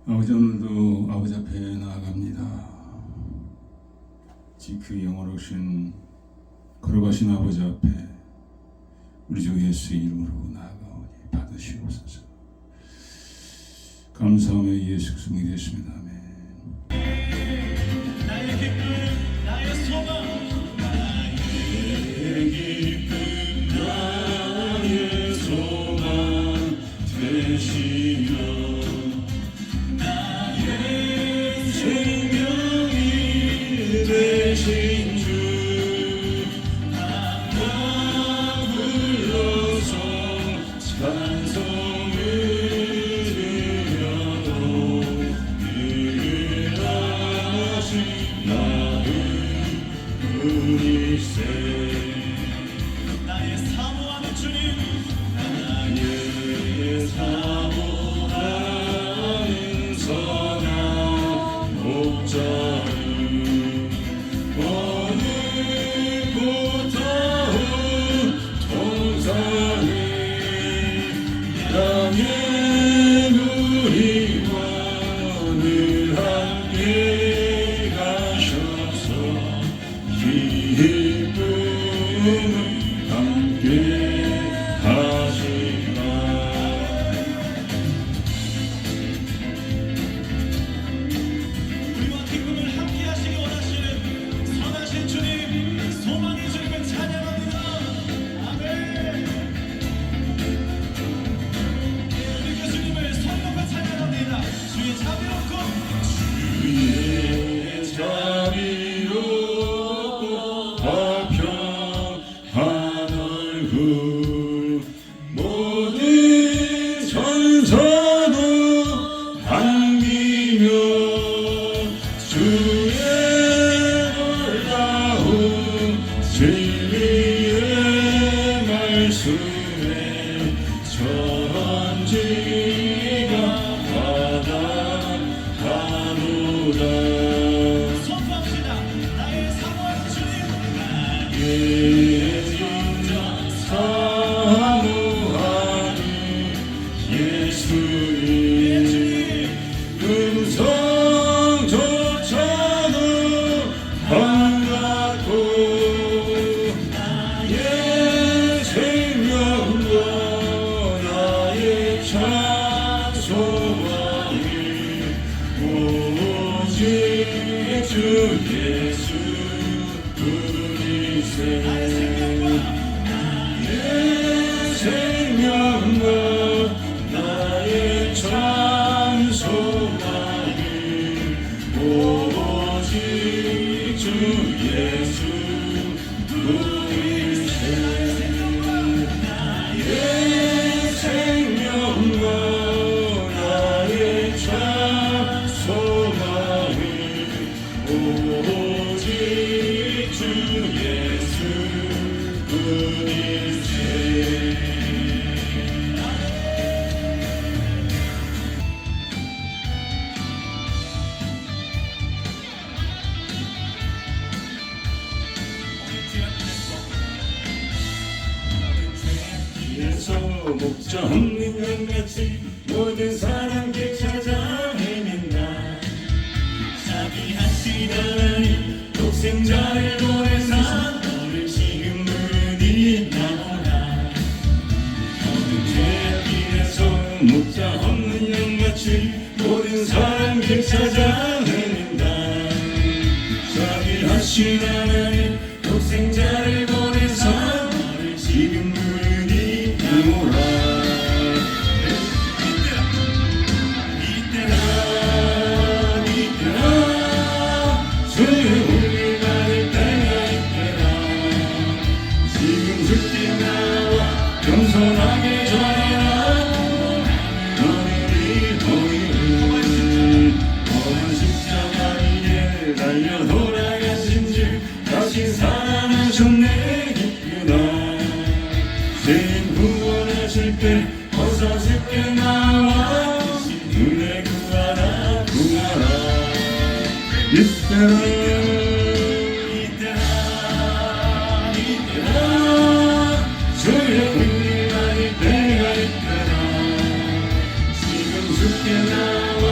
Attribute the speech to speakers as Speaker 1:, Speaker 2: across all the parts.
Speaker 1: 아버지, 오늘도 아버지 앞에 나아갑니다. 그 영원하신 걸어가신 아버지 앞에 우리 주 예수의 이름으로 나아가오니 받으시옵소서. 감사하며 예수 그리스도 되십니다. 아멘.
Speaker 2: 나의 기쁨, 나의 소망, 나의 기쁨, 나의 소망 되시며 나의 생명이 되신 주 나와 불러서 찬송을 드려도 늘 하신 나의 우리세 나의 사모하는 주님 나의 사모하는 선한 목자를 오늘부터 통상에 땅에 우리와 늘 함께 가셔서 기쁨을 함께 하시라. 우리와 기쁨을 함께 하시기 원하시는 선하신 주님, 소망의 주님을 찬양합니다. 아멘. 우리 교수님을 성령과 찬양합니다. 주의 자비롭고 주의 자비롭고 화평한 얼굴 모든 천사도 반기며 주의 놀라운 진리의 말씀에 천지가 바라가노라. 선포합시다. 나의 사모하는 주님, 나의 사모하는 예수님 음성조차도 반갑고 나의 생명과 나의 찬송하니 오직 주 예수 그리스도 나의 생명과 나의 찬송하니 오직 주 예수 그리스도 나의 생명과 나의 찬송하니 오직 주 예수 그리스도. 길에서 목자 없는 양같이 모든 사람들 찾아 헤맨다. 자비하신 하나님 독생자를 보내사 너를 지금 문이나오라. 모든 죄악 길에서 목자 없는 양같이 모든 사람들 찾아 헤맨다. 자비하신 하나님 독생자를 보내사 너를 지금 문이나오라. 주의 우리 받을 때가 있더라. 지금 죽게 나와 겸손하게 전해라. 너희들이 보이는 험한 십자가 위에 달려 돌아가신 주 다시 살아나셨네 기쁘다. 죄인 구원하실 때 벗어질게 나와 눈에 구하라 구하라. 이때라 주의 은혜 받을 때가 있더라. 지금 죽게 나와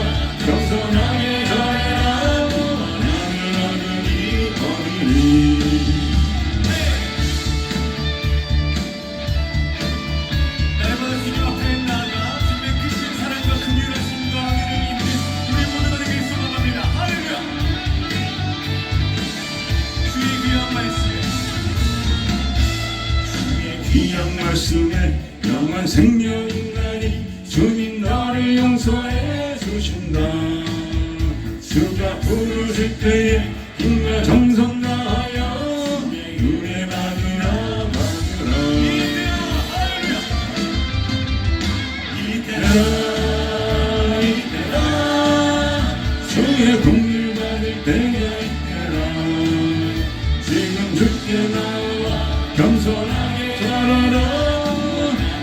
Speaker 1: 난 생명이나니 주님 나를 용서해 주신다. 주가 부르실 때에 힘과 정성 다하여 은혜 받으라 받으라. 이때라 이때라 주의 공을 받을 때가 이때라. 지금 주께 나와 겸손하게 절하라.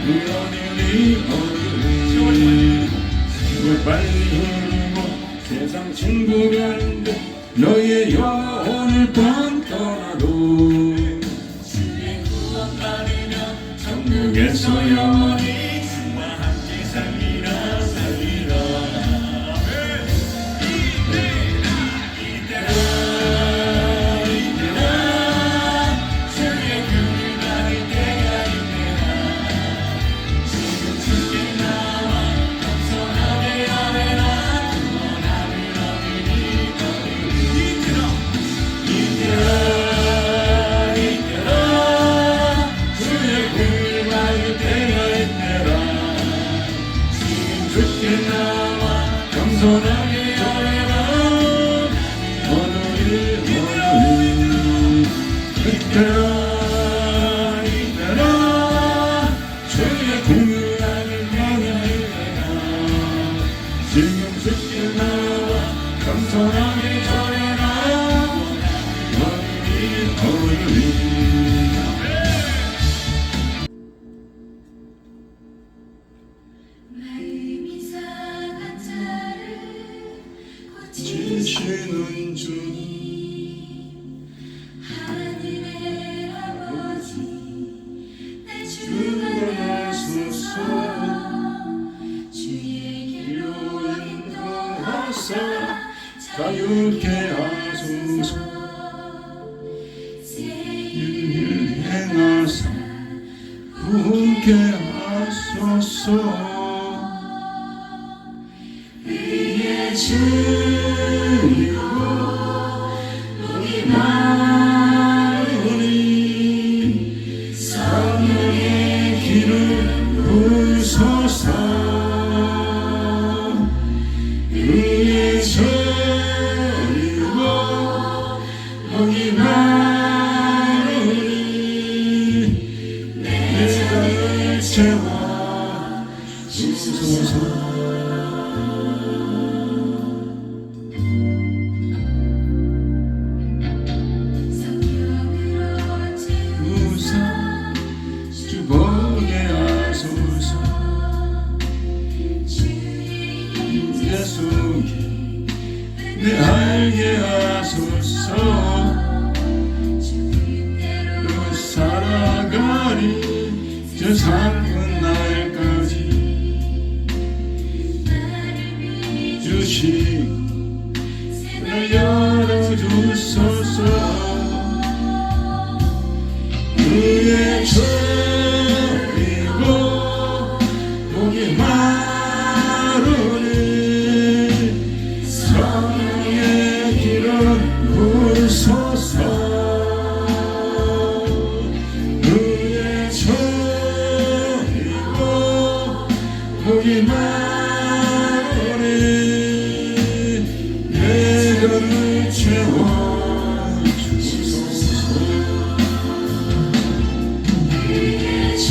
Speaker 1: 물어내리 어른이 세월 빨리 흐르고 세상 친구가 있는데 너의 영혼을 뻔 떠나도 주의 구원 받으며 천국에서 영원히 주와 함께 살리라 살리라. 이때라 이때라 주의 구원을 받을 때가 이때라. 지금 주께 나와 겸손하게 아뢰라. 구원함을 얻으리 얻으리. 이때라 이때라 주의 구원을 받을 때가 이때라. 지금 주께 나와 겸손하게 아뢰라. 얻으리 얻으리. 이때라 이때라 주의 공을 받을 때가 이때라. 지금 주께 나와 겸손하게 절해라. 얻으리 얻으리.
Speaker 3: 마음이 상한 자를
Speaker 1: 지시는
Speaker 3: 고치시는
Speaker 1: 주님
Speaker 3: 하늘의 아버지 내 주가
Speaker 1: 주관하소서.
Speaker 3: 주의 길로
Speaker 1: 인도하사
Speaker 3: 인도하사
Speaker 1: 자유케 하소서. 일 행하사 부흥케 하소서.
Speaker 3: 의의 주이고 목이 마르니 성령의
Speaker 1: 길을 부소서. 의의 전이고 목이 마르니 내 잔을 채워 주소서.
Speaker 3: 성령으로
Speaker 1: 우사
Speaker 3: 채우사
Speaker 1: 주보게 하소서.
Speaker 3: 주의 임재
Speaker 1: 예수께 내 알게 하소서.
Speaker 3: 주께로
Speaker 1: 또 살아가리 저 삶은 날까지
Speaker 3: 나를 믿으시고
Speaker 1: 주시고 날 열어주소서. 그의 절이고 목이 마르니 성령의 길을 부소서. 그의 절이고 목이 마르니 내 전을 채워 주소서.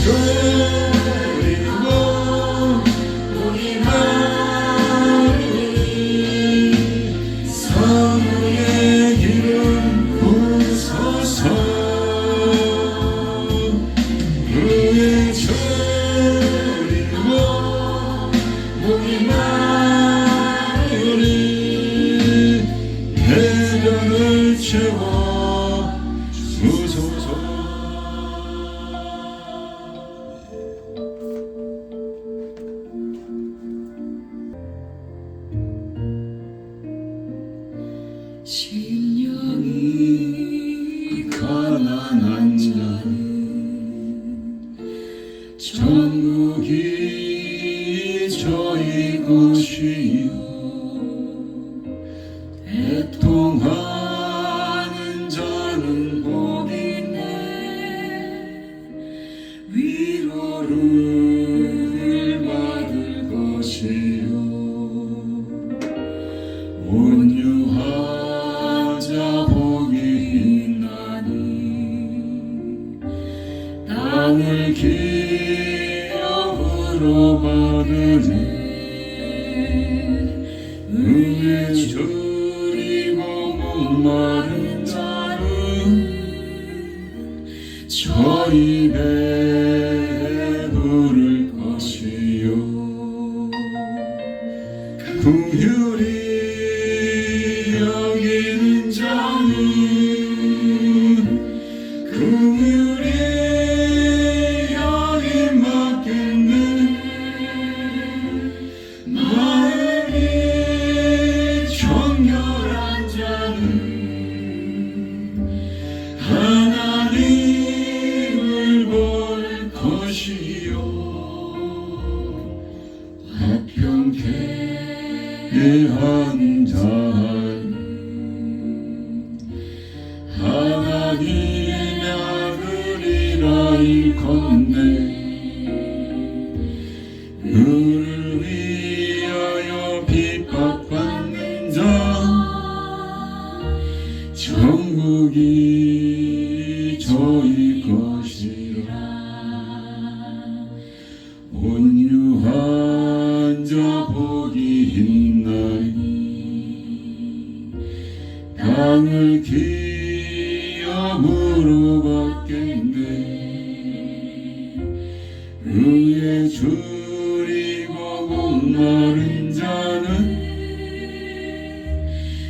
Speaker 1: 절이고 목이 마르니 성령의 길은 부소서. 그의 절이고 목이 마르니 대전을 채워 주소서.
Speaker 3: 심령이
Speaker 1: 가난한 자는 전국이 저희 것이요 애통하는 자는 복이네. 위로를 온유한 자 복이 있나니 땅을 기업으로 받으니 의에 줄이고 목마른 자는 저희 배에 부를 것이요 긍휼히 여기는 자는 긍휼히 여김 받겠네 마음이 정결한 자는 하나님을 볼 것이요 화평케 한 자는 하나님의 아들이라 일컫네 그를 위하여 핍박받는 자 천국이 저희 것이라 온유한 자 복이 있나니 땅을 기업으로 받겠네 의에 줄이고 목마른 자는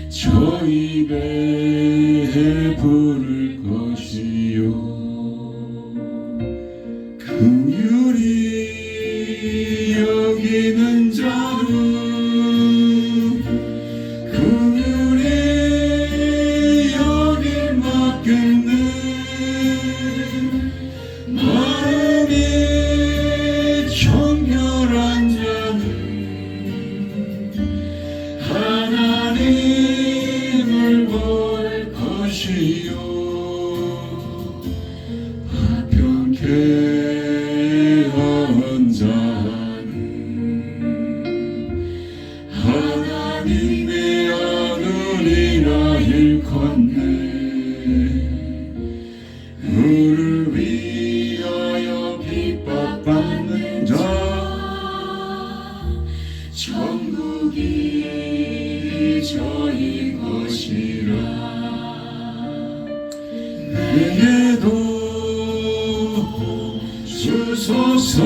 Speaker 1: 저희 배에 부를 것이요 긍휼히 여기는 자는 긍휼히 여김 받겠네 마음이 정결한 자는 하나님을 볼 것이요 화평케 한 자는 하나님의 아들이라 일컫네 그를 위하여 핍박받는 자 천국이 저희 것이라 내게도 주소서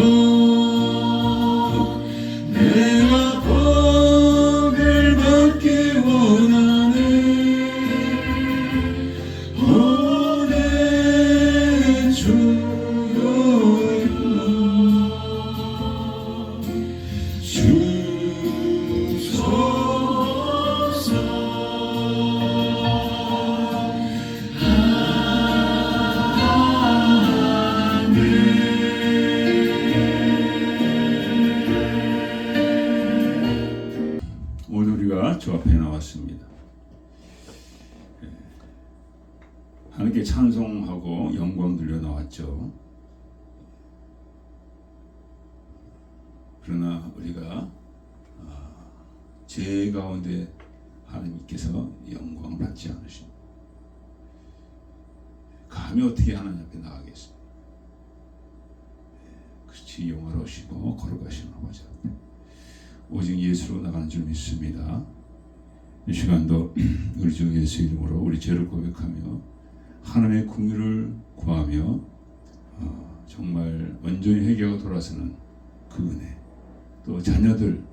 Speaker 1: 내가 복을 받기 원하네 오늘 주여 주소서 오늘 우리가 주 앞에 나왔습니다. 하나님께 찬송하고 영광 들려 나왔죠. 그러나 우리가 죄 가운데 하나님께서 영광 받지 않으십니다. 감히 어떻게 하나님 앞에 나가겠습니까? 그렇지 영화로우시고 거룩하신 아버지 앞에 오직 예수로 나가는 줄 믿습니다. 이 시간도 우리 주 예수 이름으로 우리 죄를 고백하며 하나님의 긍휼을 구하며 정말 온전히 회개하고 돌아서는 그 은혜 또 자녀들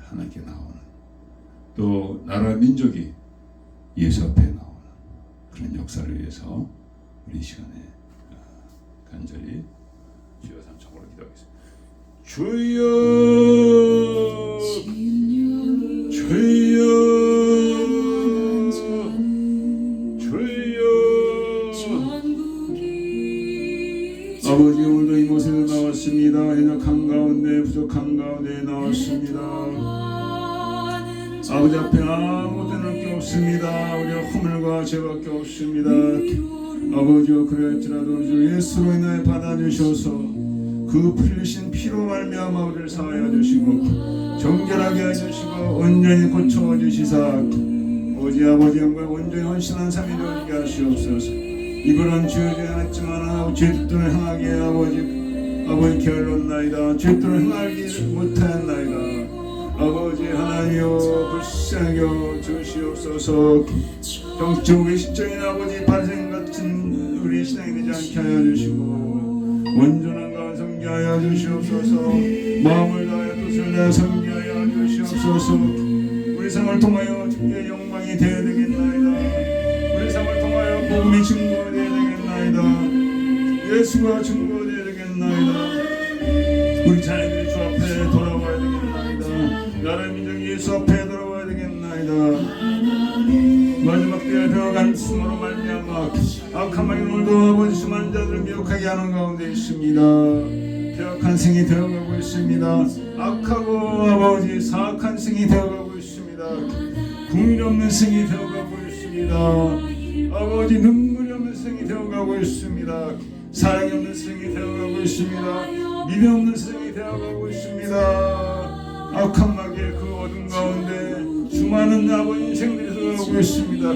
Speaker 1: 하나님께 나오는 또 나라 민족이 예수 앞에 나오는 그런 역사를 위해서 우리 이 시간에 간절히 주여 삼창으로 기도하겠습니다. 주여 주여 주여 아버지 오늘도 이곳에 나왔습니다. 연약한 가운데 부족한 가운데 나왔습니다. 아버지 앞에 아무 데는 게 없습니다. 우리가 허물과 죄밖에 없습니다. 아버지여 그랬지라도 주 예수로 인하여 받아주셔서 그 풀리신 피로 말미암아 우리를 사하여 주시고 정결하게 해주시고 온전히 고쳐주시사 아버지 영광 온전히 헌신한 삶이 되게 하시옵소서. 이번은 지어지지 않았지만 죄들을 향하게 아버지 게을렀나이다. 죄들을 행하지 못하였나이다. 아버지 하나님여 불쌍히 주시옵소서. 정적 외식적인 아버지 발생 같은 우리 신앙이 되지 않게 하여 주시고 온전한 가운 성기하여 주시옵소서. 마음을 다하여 뜻을 다하여 성기하여 주시옵소서. 우리 삶을 통하여 주께 영광이 되어야 되겠나이다. 우리 삶을 통하여 복음이 증거되어야 되겠나이다. 예수가 증거되어야 되겠나이다. 우리 자녀들이 주 앞에 돌아와야 되겠나이다. 나라의 민족이 예수 앞에 돌아와야 되겠나이다. 마지막 때에 들어간 수모로 말미암아 악한 마귀는 오늘도 아버지 수많은 자들을 미혹하게 하는 가운데 있습니다. 폐악한 생이 되어가고 있습니다. 악하고 아버지 사악한 생이 되어가고 있습니다. 국리 없는 생이 되어가고 있습니다. 아버지 눈물이 없는 생이 되어가고 있습니다. 사랑이 없는 생이 되어가고 있습니다. 믿음 없는 생이 되어가고 있습니다. 악한 마귀의 그 어둠 가운데 수많은 아버지 인생들이 들어가고 있습니다.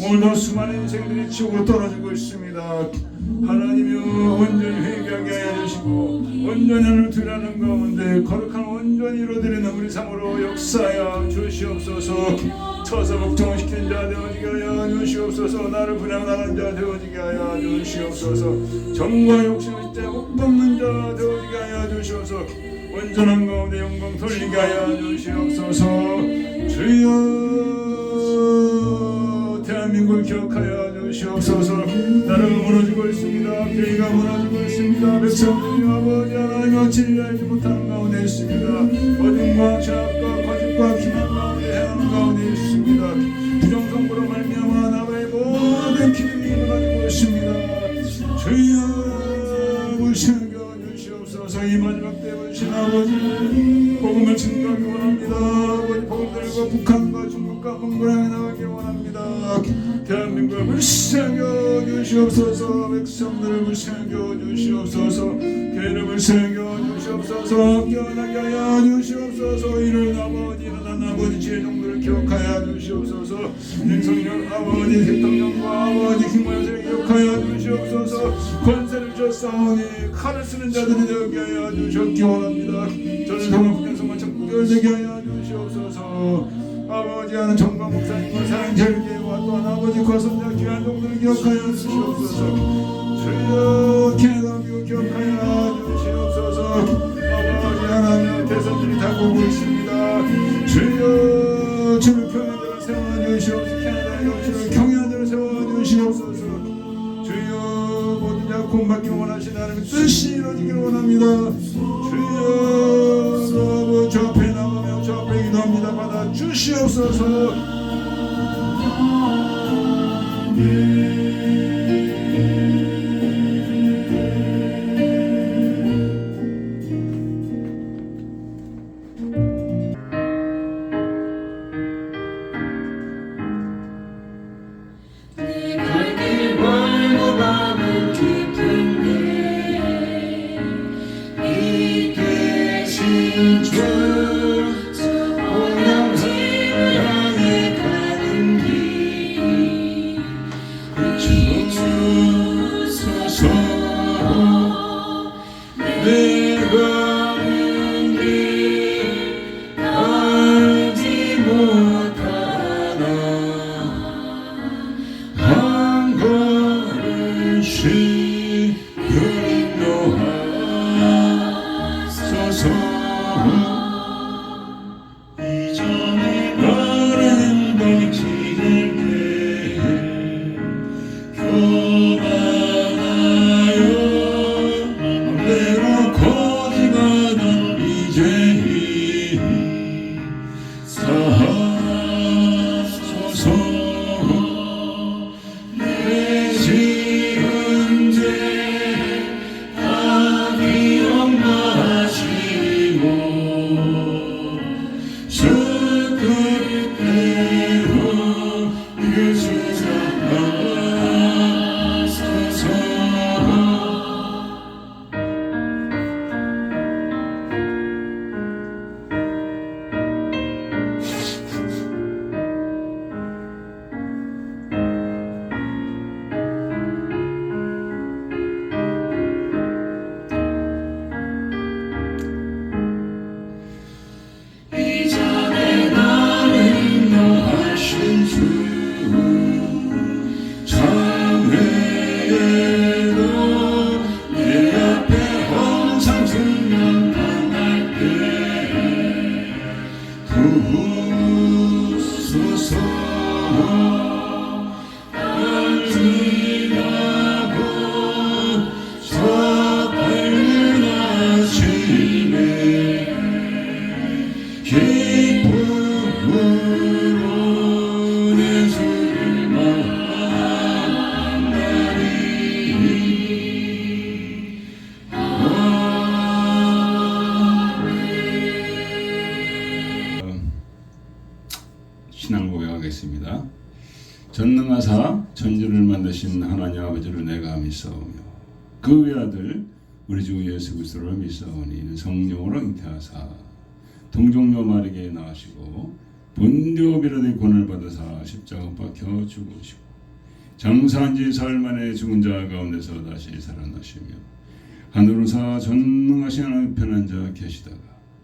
Speaker 1: 오늘도 수많은 인생들이 지옥으로 떨어지고 있습니다. 하나님이여 온전히 회개하게 하여 주시고 온전히 하나님을 드리는 가운데 거룩한 온전히 이루어드리는 우리 삶으로 역사하여 주시옵소서. 처서 걱정시키는 자 되어지게 하여 주시옵소서. 나를 분양하는 자 되어지게 하여 주시옵소서. 정과 욕심을 진짜 못 벗는 자 되어지게 하여 주시옵소서. 온전한 가운데 영광 돌리게 하여 주시옵소서. 주여 대한민국을 기억하여 주시옵소서. 나라가 무너지고 있습니다. 교회가 무너지고 있습니다. 백성들이 아버지 하나님과 진리하지 못하는 가운데 있습니다. 어둠과 죄악과 거짓과 기만 가운데 행하는 가운데 있습니다. 부정선거로 말미암아 나라의 모든 기능이 무너지고 있습니다. 주여 물새겨 주시옵소서. 이 마지막 때 오신 아버지 복음을 증거하기 원합니다. 아버지 복음들과 북한과 중국과 몽골에 나가기 원합니다. 대한민국을 물새겨 주시옵소서. 백성들을 물새겨 주시옵소서. 교회를 물새겨 주시옵소서. 깨어나게 하여 주시옵소서. 이를 아버지 일어난 아버지 지혜 정도를 기억하여 주시옵소서. 윤석열 아버지 대통령과 아버지 김관세를 기억하여 주시옵소서. 권세를 줬사오니 칼을 쓰는 자들이 되게 하여 주셨기 원합니다. 저를 통한 국정성만 청결되게 하여 주시옵소서. 아버지 하는 정강 목사님과 사랑절개와 또한 아버지 거선자 귀한 종들을 기억하여 주시옵소서. 주여 캐나다 미국 기억하여 주시옵소서. 아버지 하나님 대선들이 다가오고 있습니다. 주여 주를 평안대로 세워주시옵소서. 캐나다의 영주를 경외한대로 세워주시옵소서. 주여 모든 자 구원받기 원하시는 하나님의 뜻이 이루어지기를 원합니다. 주여 아버지 저 앞에 나가며 저 앞에 기도합니다. 받아 주시옵소서. 주옵소서. 알지라고 저 밝은 아침에 기쁨으로 내 주를 만나리. 신앙 고백하겠습니다. 전능하사 천지를 만드신 하나님 아버지를 내가 믿사오며 그 외아들 우리 주 예수 그리스도를 믿사오니 이는 성령으로 잉태하사 동정녀 마리아에게 낳으시고 본디오 비라드의 권을 받으사 십자가 못 박혀 죽으시고 장사한 지 사흘 만에 죽은 자 가운데서 다시 살아나시며 하늘로사 전능하신 하나님 편한 자 계시다가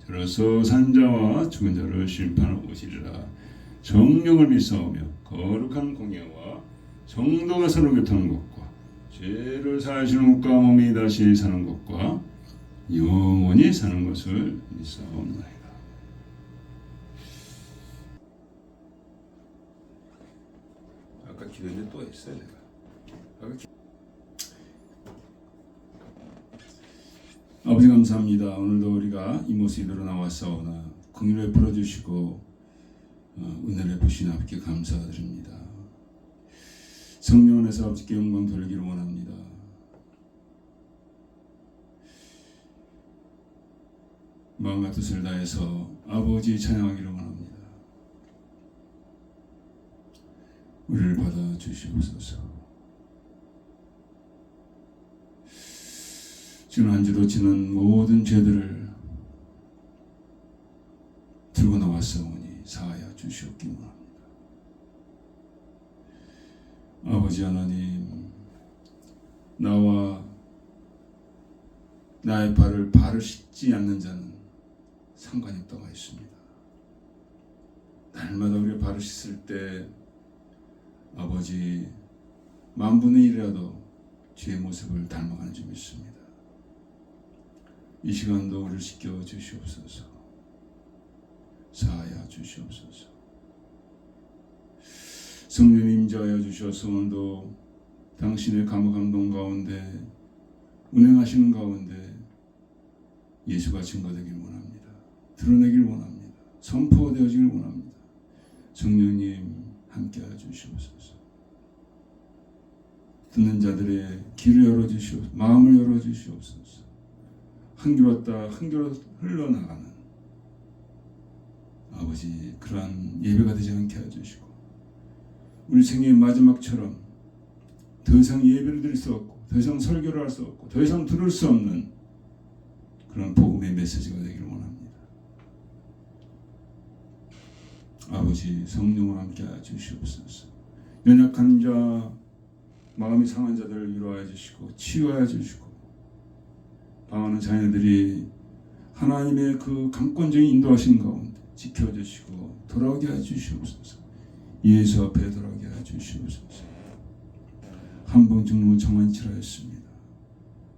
Speaker 1: 저로서 산자와 죽은 자를 심판하러 오시리라. 성령을 믿사오며 거룩한 공예와 성도가 서로 교통하는 것과 죄를 사하시는 것과 몸이 다시 사는 것과 영원히 사는 것을 믿사옵나이다. 아까 기도했는데 또 했어요 내가. 아버지 감사합니다. 오늘도 우리가 이 모습으로 나왔사오나 긍휼히 풀어주시고 은혜를 베푸신 아버지께 감사드립니다. 성령 안에서 아버지께 영광 돌리기를 원합니다. 마음과 뜻을 다해서 아버지 찬양하기를 원합니다. 우리를 받아주시옵소서. 지난 한 주도 지는 모든 죄들을 들고 나왔사오니 사하여 주시옵기 원합니다. 아버지 하나님, 나와 나의 발을 씻지 않는 자는 상관이 없다고 했습니다. 날마다 우리 발을 씻을 때 아버지 만분의 1이라도 주의 모습을 닮아가는 줄 믿습니다. 이 시간도 우리를 씻겨 주시옵소서. 사하여 주시옵소서. 성령님 임재하여 주셔서 오늘도 당신의 감동 가운데 운행하시는 가운데 예수가 증거되길 원합니다. 드러내길 원합니다. 선포되어지길 원합니다. 성령님 함께하여 주시옵소서. 듣는 자들의 귀를 열어주시옵소서. 마음을 열어주시옵소서. 한결없다 한결없 흘러나가는 아버지 그러한 예배가 되지 않게 해주시고 우리 생애의 마지막처럼 더 이상 예배를 드릴 수 없고 더 이상 설교를 할 수 없고 더 이상 들을 수 없는 그런 복음의 메시지가 되기를 원합니다. 아버지 성령을 함께 해주시옵소서. 연약한 자 마음이 상한 자들을 위로하여 주시고 치유하여 주시고 방황하는 자녀들이 하나님의 그 강권적인 인도하신 가운데 지켜주시고 돌아오게 해주시옵소서. 예수 앞에 돌아오게 해주시옵소서. 한 번 죽는 건 정한치라 했습니다.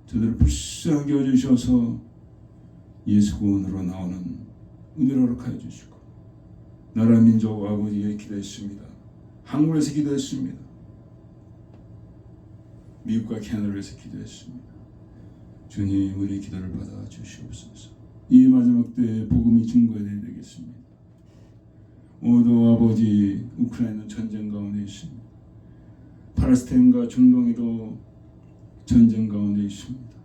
Speaker 1: 저들을 불쌍하게 해주셔서 예수 구원으로 나오는 은혜를 허락하여 주시고 나라 민족 아버지의 기도했습니다. 한국에서 기도했습니다. 미국과 캐나다를 위해서 기도했습니다. 주님 우리 기도를 받아 주시옵소서. 이 마지막 때에 복음이 증거해야 되겠습니다. 오늘도 아버지 우크라이나 전쟁 가운데 있습니다. 팔레스타인과 중동에도 전쟁 가운데 있습니다.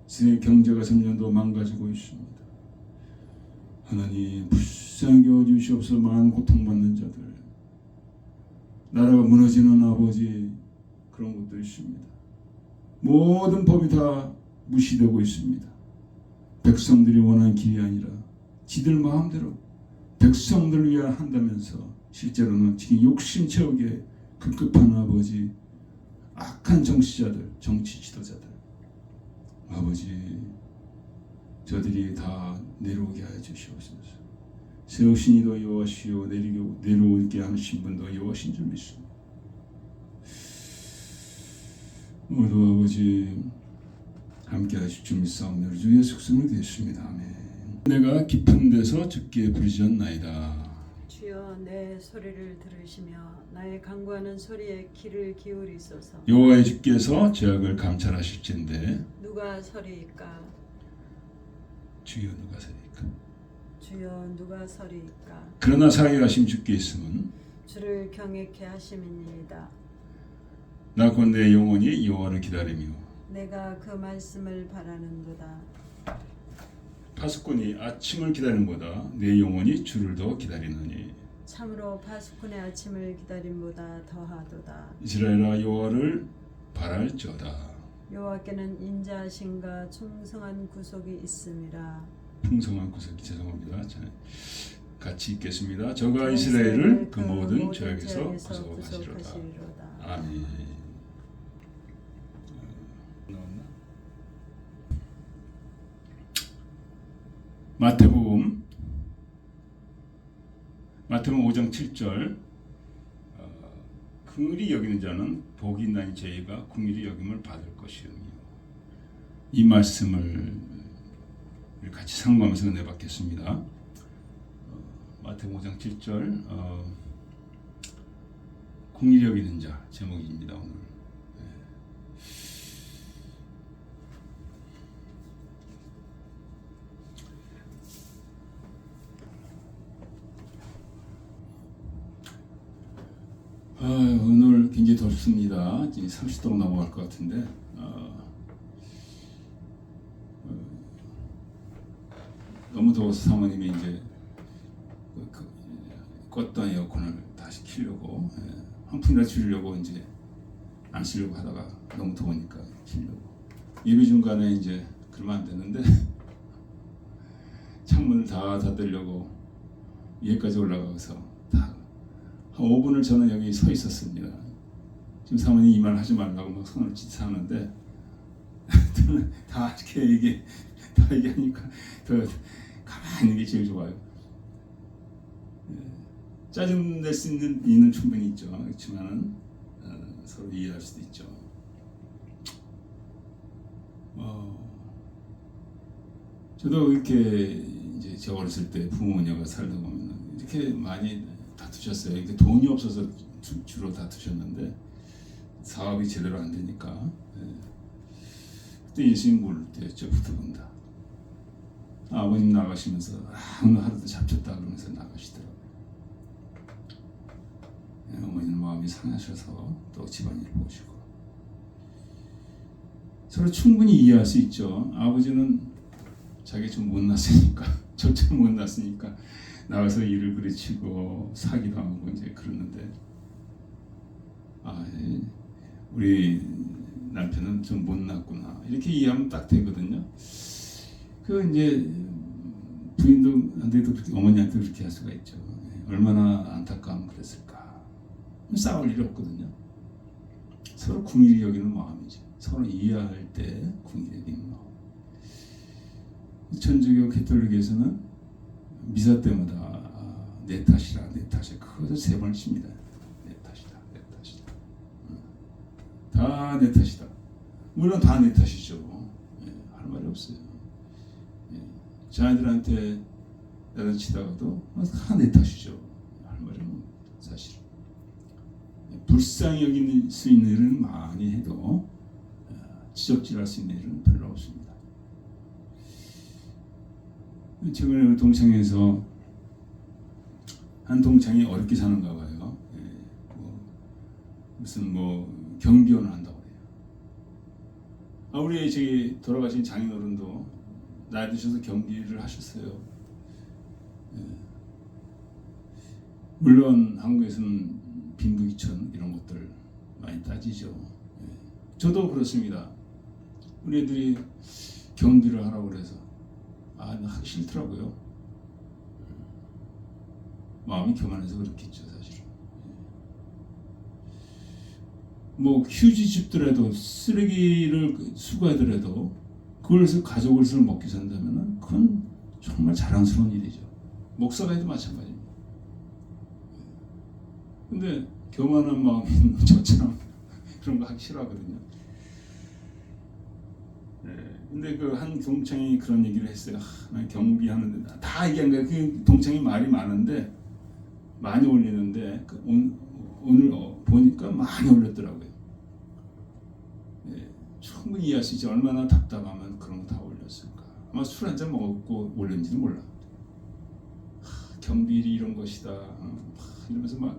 Speaker 1: 세계 경제가 점점 더 망가지고 있습니다. 하나님 불쌍히 여주시옵소서. 많은 고통받는 자들 나라가 무너지는 아버지 그런 것도 있습니다. 모든 법이 다 무시되고 있습니다. 백성들이 원하는 길이 아니라 지들 마음대로 백성들을 위하여 한다면서 실제로는 지금 욕심 채우기에 급급한 아버지 악한 정치자들 정치 지도자들 아버지 저들이 다 내려오게 하여 주시옵소서. 세우신 이도 여호와시요 내려오게 하신 분도 여호와신 줄 믿습니다. 오늘도 아버지 함께 하실 줄 믿사옵나니 주 예수 그리스도를 드렸습니다. 아멘. 내가 깊은 데서 적게 부르짖었나이다.
Speaker 4: 주여 내 소리를 들으시며 나의 간구하는 소리에 귀를 기울이소서.
Speaker 1: 여호와의 주께서 죄악을 감찰하실진데
Speaker 4: 누가 서리이까?
Speaker 1: 주여 누가 서리이까?
Speaker 4: 주여 누가 서리이까?
Speaker 1: 그러나 사하게 하심 주께 있음은
Speaker 4: 주를 경외케 하심이니이다.
Speaker 1: 나 곧 내 영혼이 여호와를 기다리며
Speaker 4: 내가 그 말씀을 바라는도다.
Speaker 1: 파수꾼이 아침을 기다림보다 내 영혼이 주를 더 기다리느니
Speaker 4: 참으로 파수꾼의 아침을 기다림보다 더하도다.
Speaker 1: 이스라엘아 여호와를 바랄지어다.
Speaker 4: 여호와께는 인자하심과 충성한 구속이 있음이라.
Speaker 1: 풍성한 구속이 죄송합니다. 자, 같이 읽겠습니다. 저가 이스라엘을 그 모든 죄악에서 구속하시리로다. 아멘. 나왔나? 마태복음 5장 7절 긍휼히 여기는 자는 복이 있나니 저희가 긍휼히 여김을 받을 것이오며 이 말씀을 같이 상고하면서 은혜 받겠습니다. 마태복음 5장 7절 긍휼히 여기는 자 제목입니다. 오늘 오늘 굉장히 덥습니다. 이제 30도로 넘어갈 것 같은데 너무 더워서 사모님이 이제 껐던 에어컨을 다시 키려고 한 푼이라 줄이려고 이제 안 쓰려고 하다가 너무 더우니까 키려고 예배 중간에 이제 그러면 안 되는데 창문을 다 닫으려고 위에까지 올라가서 다 한 5분을 저는 여기 서 있었습니다. 지금 사모님 이 말 하지 말라고 막 손을 짓하는데 다 이렇게 다 얘기하니까 더 가만히 있는 게 제일 좋아요. 짜증 낼 수 있는 이유는 충분히 있죠. 그렇지만은 서로 이해할 수도 있죠. 저도 이렇게 이제 저 어렸을 때 부모님과 살다 보면 이렇게 많이 다투셨어요. 이게 돈이 없어서 주로 다투셨는데 사업이 제대로 안 되니까 그때 예수님 모를 때였죠. 붙어본다. 아버님 나가시면서 오늘 하루도 잡혔다 그러면서 나가시더라고요. 어머니는 마음이 상하셔서 또 집안일 보시고 서로 충분히 이해할 수 있죠. 아버지는 자기 좀 못났으니까 저처럼 못났으니까 나가서 일을 그르치고 사기도 하고 이제 그러는데 우리 남편은 좀 못났구나 이렇게 이해하면 딱 되거든요. 그 이제 부인도한테도 그렇게 어머니한테 그렇게 할 수가 있죠. 얼마나 안타까움 그랬을까. 싸울 일이 없거든요. 서로 긍휼히 여기는 마음이죠. 서로 이해할 때 긍휼히 여기는 마음. 천주교 가톨릭에서는 미사 때마다 내 탓이라 내 탓이야 그것을 3번을 칩니다. 내 탓이다 내 탓이다 다 내 탓이다. 물론 다 내 탓이죠. 할 말이 없어요. 자녀들한테 나를 치다가도 다 내 탓이죠. 할 말이 없는 사실. 불쌍히 여길 수 있는 일은 많이 해도 지적질할 수 있는 일은 별로 없습니다. 최근에 동창에서 한 동창이 어렵게 사는가 봐요. 무슨 경비원을 한다고 해요. 우리 저기 돌아가신 장인어른도 나이 드셔서 경비를 하셨어요. 물론 한국에서는 빈부귀천 이런 것들 많이 따지죠. 저도 그렇습니다. 우리 애들이 경비를 하라고 그래서 하기 싫더라고요. 마음이 교만해서 그렇겠죠, 사실은. 휴지 줍더라도 쓰레기를 수거하더라도 그것을 가족을 먹기 산다면 그건 정말 자랑스러운 일이죠. 목사가 해도 마찬가지입니다. 근데 교만한 마음이 있는 저처럼 그런 거 하기 싫어하거든요. 근데 그 한 동창이 그런 얘기를 했어요. 난 경비하는데 다 얘기한 거예요. 그 동창이 말이 많은데 많이 올리는데 오늘 보니까 많이 올렸더라고요. 예, 충분히 이해할 수 있지. 얼마나 답답하면 그런 거 다 올렸을까. 아마 술 한잔 먹고 올렸는지는 몰라. 경비리 이런 것이다. 이러면서 막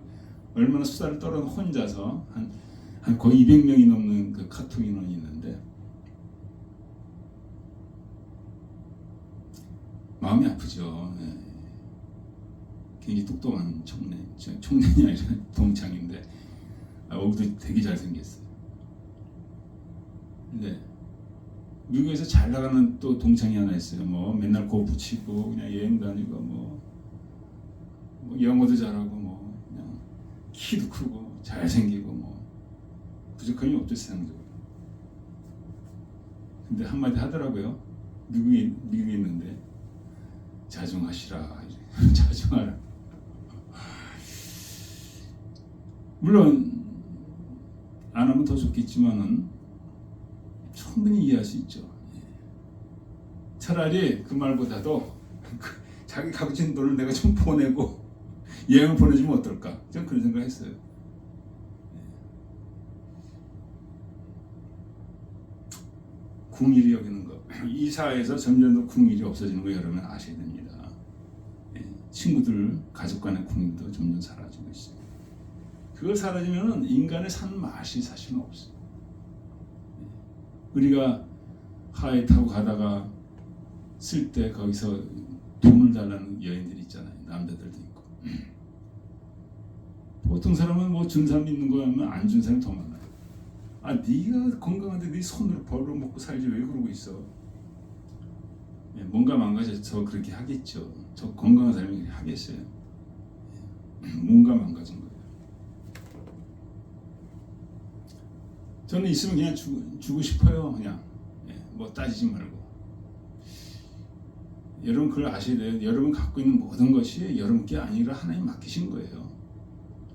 Speaker 1: 얼마나 수다를 떨어는 혼자서 한 거의 200명이 넘는 그 카톡 인원이 있는데 마음이 아프죠. 예. 굉장히 똑똑한 청년이 아니라 동창인데 얼굴도 되게 잘생겼어요. 근데 미국에서 잘 나가는 또 동창이 하나 있어요. 뭐 맨날 골프 치고 그냥 여행 다니고 뭐 영어도 잘하고 뭐 그냥 키도 크고 잘생기고 뭐 부족함이 없죠 세상적으로. 근데 한마디 하더라고요. 미국에 있는데 자중하시라. 자중하라. 물론 안 하면 더 좋겠지만은 충분히 이해할 수 있죠. 차라리 그 말보다도 자기 가진 돈을 내가 좀 보내고 여행을 보내주면 어떨까? 저는 그런 생각했어요. 궁일이 여기는 거. 이 사회에서 점점 더 궁일이 없어지는 거 여러분 아셔야 됩니다. 친구들, 가족 간의 궁일도 점점 사라지고 있어요. 그걸 사라지면 인간의 사는 맛이 사실은 없어요. 우리가 하에 타고 가다가 쓸 때 거기서 돈을 달라는 여인들이 있잖아요. 남자들도 있고. 보통 사람은 뭐 준 사람 있는 거 하면 안 준 사람이 더 많아요. 아, 네가 건강한데 네 손으로 벌어먹고 살지 왜 그러고 있어? 뭔가 망가져서 그렇게 하겠죠. 저 건강한 사람이 그렇게 하겠어요. 뭔가 망가진 거예요. 저는 있으면 그냥 주고 싶어요. 그냥 뭐 따지지 말고. 여러분 그걸 아셔야 돼요. 여러분 갖고 있는 모든 것이 여러분께 아니라 하나님 맡기신 거예요.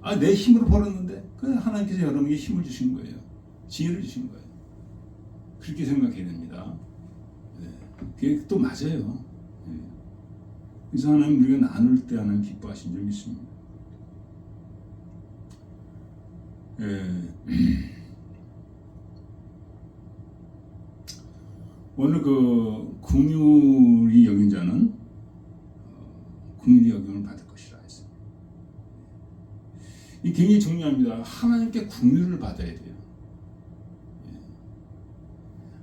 Speaker 1: 아, 내 힘으로 벌었는데 그 하나님께서 여러분에게 힘을 주신 거예요. 지혜를 주신 거예요. 그렇게 생각해야 됩니다. 그게 또 맞아요. 그래서 하나님 우리가 나눌 때 하나님 기뻐하신 줄 믿습니다. 오늘 그 긍휼히 여긴 자는 긍휼히 여김을 받을 것이라 했어요. 이 굉장히 중요합니다. 하나님께 긍휼을 받아야 돼요.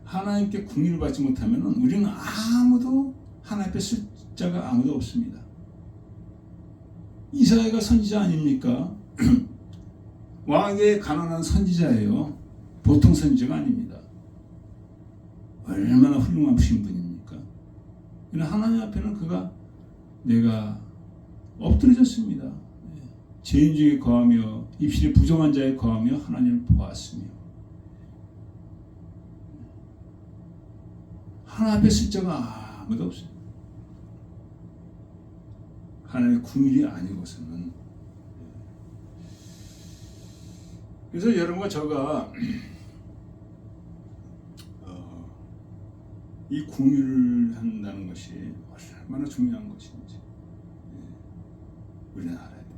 Speaker 1: 하나님께 긍휼을 받지 못하면 우리는 아무도 하나님 앞에 쓸 자가 아무도 없습니다. 이사야가 선지자 아닙니까? 왕에게 가난한 선지자예요. 보통 선지자가 아닙니다. 얼마나 훌륭하신 분입니까? 하나님 앞에는 그가 내가 엎드려졌습니다. 죄인 중에 거하며 입술이 부정한 자에 거하며 하나님을 보았으며 하나님 앞에 쓸 자가 아무도 없어요. 하나님의 긍휼이 아니고서는. 그래서 여러분과 저가 이 긍휼을 한다는 것이 얼마나 중요한 것인지 우리는 알아야 돼요.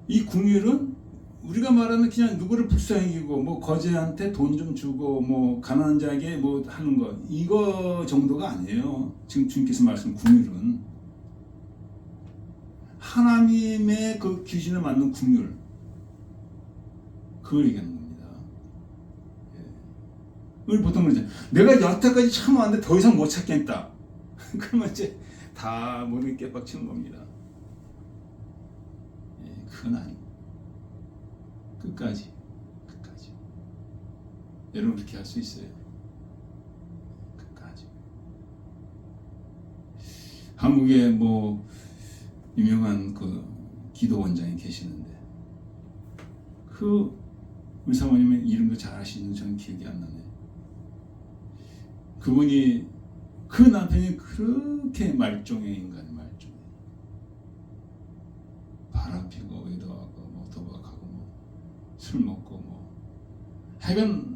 Speaker 1: 이 긍휼은 우리가 말하는 그냥 누구를 불쌍히 여기고 뭐 거지한테 돈 좀 주고 뭐 가난한 자에게 뭐 하는 거 이거 정도가 아니에요. 지금 주님께서 말씀 긍휼은 하나님의 그 기준에 맞는 긍휼 그걸 얘기하는 겁니다. 우리 보통 그러죠. 내가 여태까지 참아왔는데 더 이상 못 참겠다. 그러면 이제 다 모든 게 깨박치는 겁니다. 그건 아니고 끝까지 여러분 그렇게 할 수 있어요. 끝까지. 한국에 뭐 유명한 그 기도 원장이 계시는데 그 우리 사모님의 이름도 잘 아시는 저는 기억이 안 나네. 그분이 그 남편이 그렇게 말종의 인간 말종. 바람 피고 외도하고 뭐 도박하고 뭐 술 먹고 뭐 하여간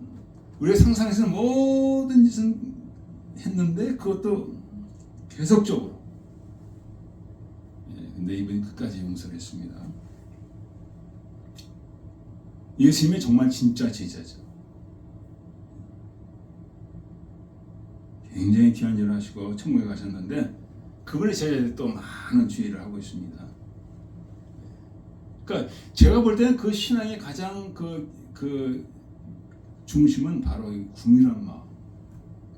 Speaker 1: 우리가 상상해서는 모든 짓은 했는데 그것도 계속적으로. 근데 이번에 끝까지 용서를 했습니다. 예수님이 정말 진짜 제자죠. 굉장히 귀한 일을 하시고 천국에 가셨는데 그분의 제자들이 또 많은 주의를 하고 있습니다. 그러니까 제가 볼 때는 그 신앙의 가장 그 중심은 바로 이 궁유란 마음.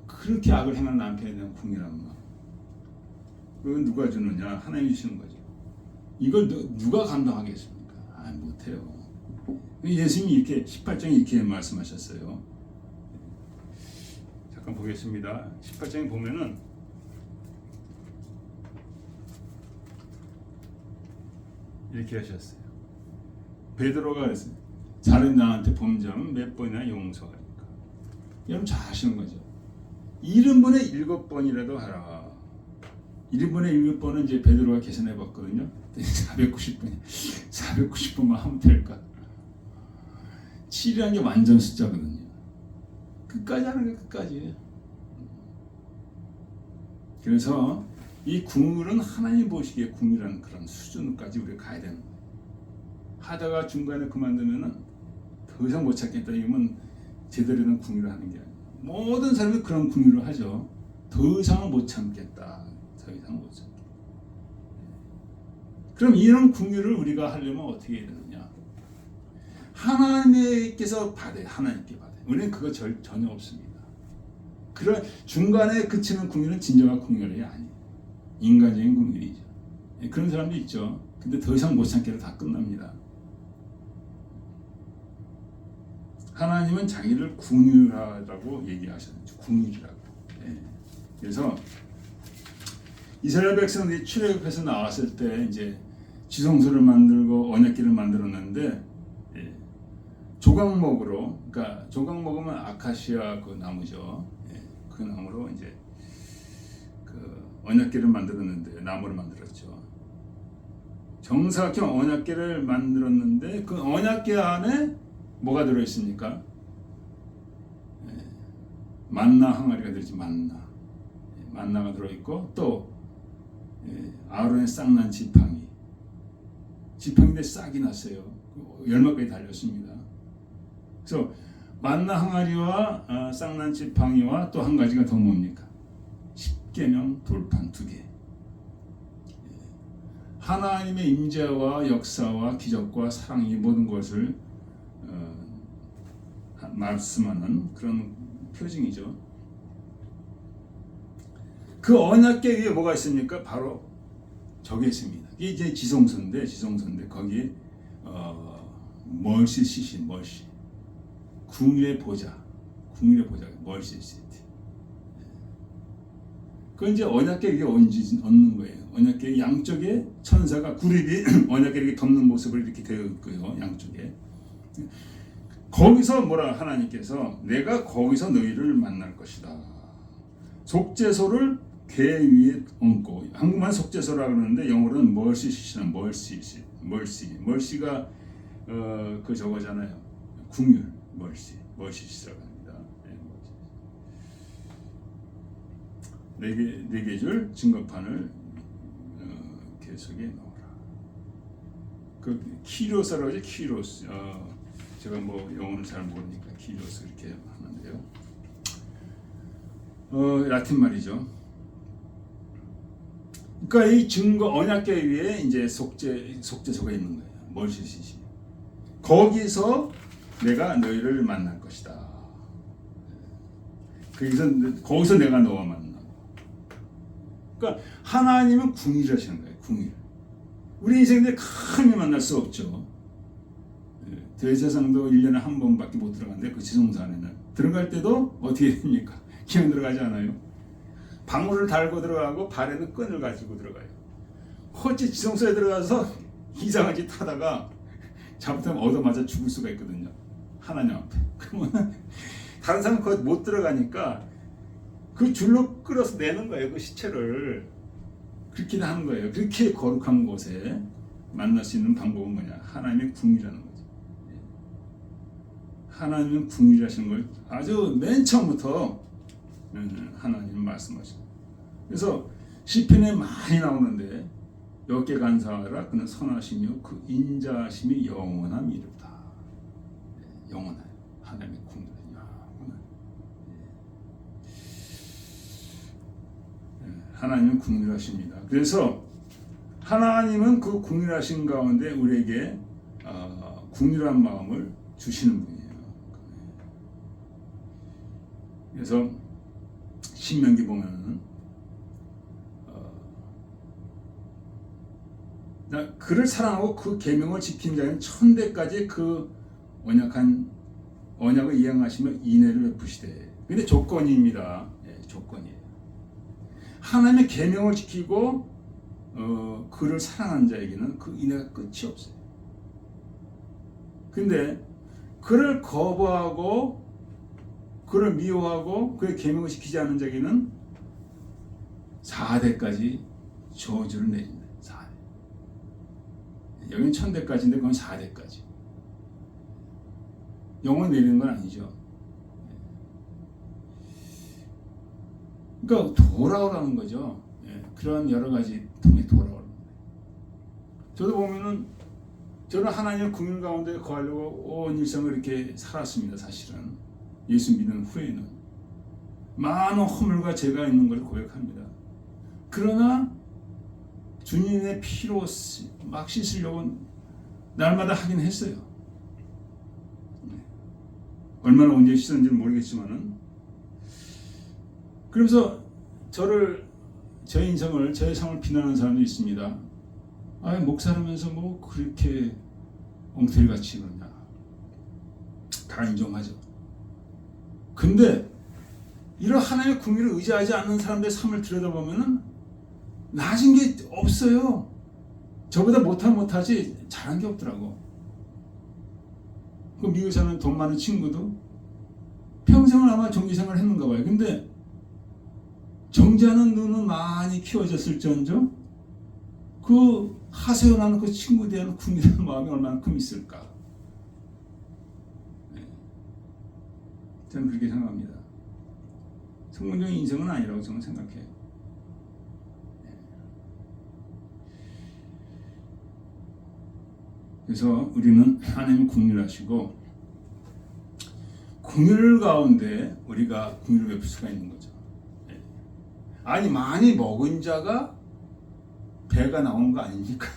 Speaker 1: 그렇게 악을 행한 남편에 대한 궁유란 마음. 그건 누가 주느냐? 하나님이 주시는 거죠. 이걸 누가 감당하겠습니까? 못해요. 예수님이 이렇게 18장에 이렇게 말씀하셨어요. 잠깐 보겠습니다. 18장에 보면은 이렇게 하셨어요. 베드로가 그랬어요. 자는 나한테 범죄하면 몇 번이나 용서하니까. 여러분 잘 아시는 거죠. 70번에 7번이라도 하라. 1번에 7번은 이제 베드로가 계산해 봤거든요. 490번이 490번만 하면 될까? 7이라는 게 완전 숫자거든요. 끝까지 하는 게 끝까지. 그래서 이 궁율은 하나님 보시기에 궁율이라는 그런 수준까지 우리가 가야 되는 거예요. 하다가 중간에 그만두면은 더 이상 못 찾겠다 이러면 제대로 된 궁율을 하는 게 아니에요. 모든 사람이 그런 궁율을 하죠. 더 이상은 못 참겠다. 더 이상 못 참겠다. 그럼 이런 궁율을 우리가 하려면 어떻게 해야 되느냐? 하나님께서 받아요. 하나님께 받아요. 우리는 그거 전혀 없습니다. 그런 중간에 그치는 궁율은 진정한 궁율이 아니에요. 인간적인 궁율이죠. 그런 사람도 있죠. 근데 더 이상 못 참기로 다 끝납니다. 하나님은 자기를 궁율하라고 얘기하셨죠. 궁율이라고. 그래서 이스라엘 백성들이 출애굽해서 나왔을 때 이제 지성소를 만들고 언약궤를 만들었는데 조각목으로, 그러니까 조각목은 아카시아 그 나무죠. 그 나무로 이제 그 언약궤를 만들었는데 나무를 만들었죠. 정사각형 언약궤를 만들었는데 그 언약궤 안에 뭐가 들어 있습니까? 만나 항아리가 들어있지. 만나가 들어 있고 또 아론의 쌍난 지팡이인데 싹이 났어요. 열매까지 달렸습니다. 그래서 만나 항아리와 쌍난 지팡이와 또 한 가지가 더 뭡니까? 십계명 돌판 2개. 하나님의 임재와 역사와 기적과 사랑이 모든 것을 말씀하는 그런 표징이죠. 그 언약궤 위에 뭐가 있습니까? 바로 저게 있습니다. 이게 이제 지성소인데 거기 멀시 시신 멀시 궁율의 보좌 멀시 시트. 그건 이제 언약궤 위에 얹는 거예요. 언약궤 양쪽에 천사가 구립이 언약궤 이렇게 덮는 모습을 이렇게 되어 있고요. 양쪽에. 거기서 뭐라 하나님께서 내가 거기서 너희를 만날 것이다. 속죄소를 궤 위에 얹고, 한국말 속죄소라 그러는데 영어로는 멀시시는 멀시가 그 저거잖아요. 궁율 멀시시라고 합니다. 네 개 줄 증거판을 계속에 넣어라. 그 키로스라고 하죠. 키로스. 제가 뭐 영어를 잘 모르니까 키로스 이렇게 하는데요. 라틴 말이죠. 그러니까 이 증거 언약궤 위에 이제 속죄소가 있는 거예요. 멀시시시. 거기서 내가 너희를 만날 것이다. 거기서 내가 너와 만나고. 그러니까 하나님은 궁율하시는 거예요. 궁율. 우리 인생에 감히 만날 수 없죠. 대제사장도 1년에 한 번밖에 못 들어가는데 그 지성소 안에는 들어갈 때도 어떻게 됩니까? 그냥 들어가지 않아요. 방울을 달고 들어가고 발에는 끈을 가지고 들어가요. 어찌 지성소에 들어가서 이상한 짓 하다가 잘못하면 얻어맞아 죽을 수가 있거든요. 하나님 앞에. 그러면 다른 사람 거기 못 들어가니까 그 줄로 끌어서 내는 거예요. 그 시체를. 그렇게 하는 거예요. 그렇게 거룩한 곳에 만날 수 있는 방법은 뭐냐? 하나님의 궁이라는 거죠. 하나님은 궁이라시는 걸 아주 맨 처음부터 하나님 말씀하시고. 그래서 시편에 많이 나오는데 여께 간사하라. 그는 선하시며 그 인자하심이 영원함이로다. 영원한 하나님의 국률은 영원한. 하나님은 국률하십니다. 그래서 하나님은 그 국률하신 가운데 우리에게 국률한 마음을 주시는 분이에요. 그래서 신명기 보면은 그를 사랑하고 그 계명을 지킨 자는 천대까지 그 언약을 이행하시며 인애를 베푸시되. 근데 조건입니다. 조건이에요. 하나님의 계명을 지키고 그를 사랑하는 자에게는 그 인애가 끝이 없어요. 근데 그를 거부하고 그를 미워하고 그의 계명을 지키지 않는 자에게는 4대까지 저주를 내립니다. 4대. 여기는 1000대까지인데 그건 4대까지. 영원 내리는 건 아니죠. 그러니까 돌아오라는 거죠. 그런 여러 가지 통해 돌아오는 거예요. 저도 보면은 저는 하나님의 국민 가운데 거하려고 온 일생을 이렇게 살았습니다. 사실은 예수 믿는 후에는 많은 허물과 죄가 있는 걸 고백합니다. 그러나 주님의 피로 막 씻으려고 날마다 하긴 했어요. 얼마나 언제 씻었는지는 모르겠지만은, 그러면서 저의 인생을, 저의 삶을 비난하는 사람도 있습니다. 목사라면서 뭐 그렇게 엉터리같이 그러냐. 다 인정하죠. 근데 이런 하나님의 국리를 의지하지 않는 사람들의 삶을 들여다보면은 나아진 게 없어요. 저보다 못하지 잘한 게 없더라고. 그 미국에 사는 돈 많은 친구도 평생을 아마 정기생활을 했는가 봐요. 근데 정지하는 눈은 많이 키워졌을지언정 그 하소연하는 그 친구에 대한 국리라는 마음이 얼마나 큼 있을까. 저는 그렇게 생각합니다. 성공적인 인생은 아니라고 저는 생각해요. 그래서 우리는 하나님 국률하시고 국률 가운데 우리가 국률을 베풀 수가 있는 거죠. 아니 많이 먹은 자가 배가 나오는 거 아닙니까?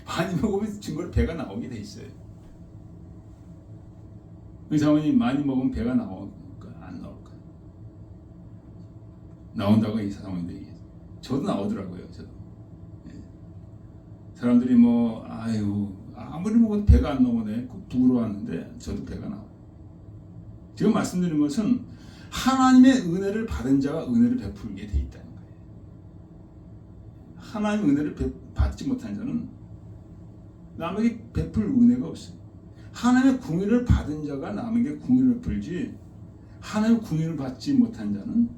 Speaker 1: 많이 먹으면 증거로 배가 나오게 돼 있어요. 의사원이 많이 먹으면 배가 나올까 안 나올까? 나온다고 의사원이 얘기해요. 저도 나오더라고요. 저도. 사람들이 뭐 아무리 먹어도 배가 안 나오네 부끄러워하는데 저도 배가 나와요. 지금 말씀드린 것은 하나님의 은혜를 받은 자가 은혜를 베풀게 돼 있다는 거예요. 하나님의 은혜를 받지 못한 자는 남에게 베풀 은혜가 없어요. 하나님의 궁유를 받은 자가 남에게 궁유를 베풀지, 하나님의 궁유를 받지 못한 자는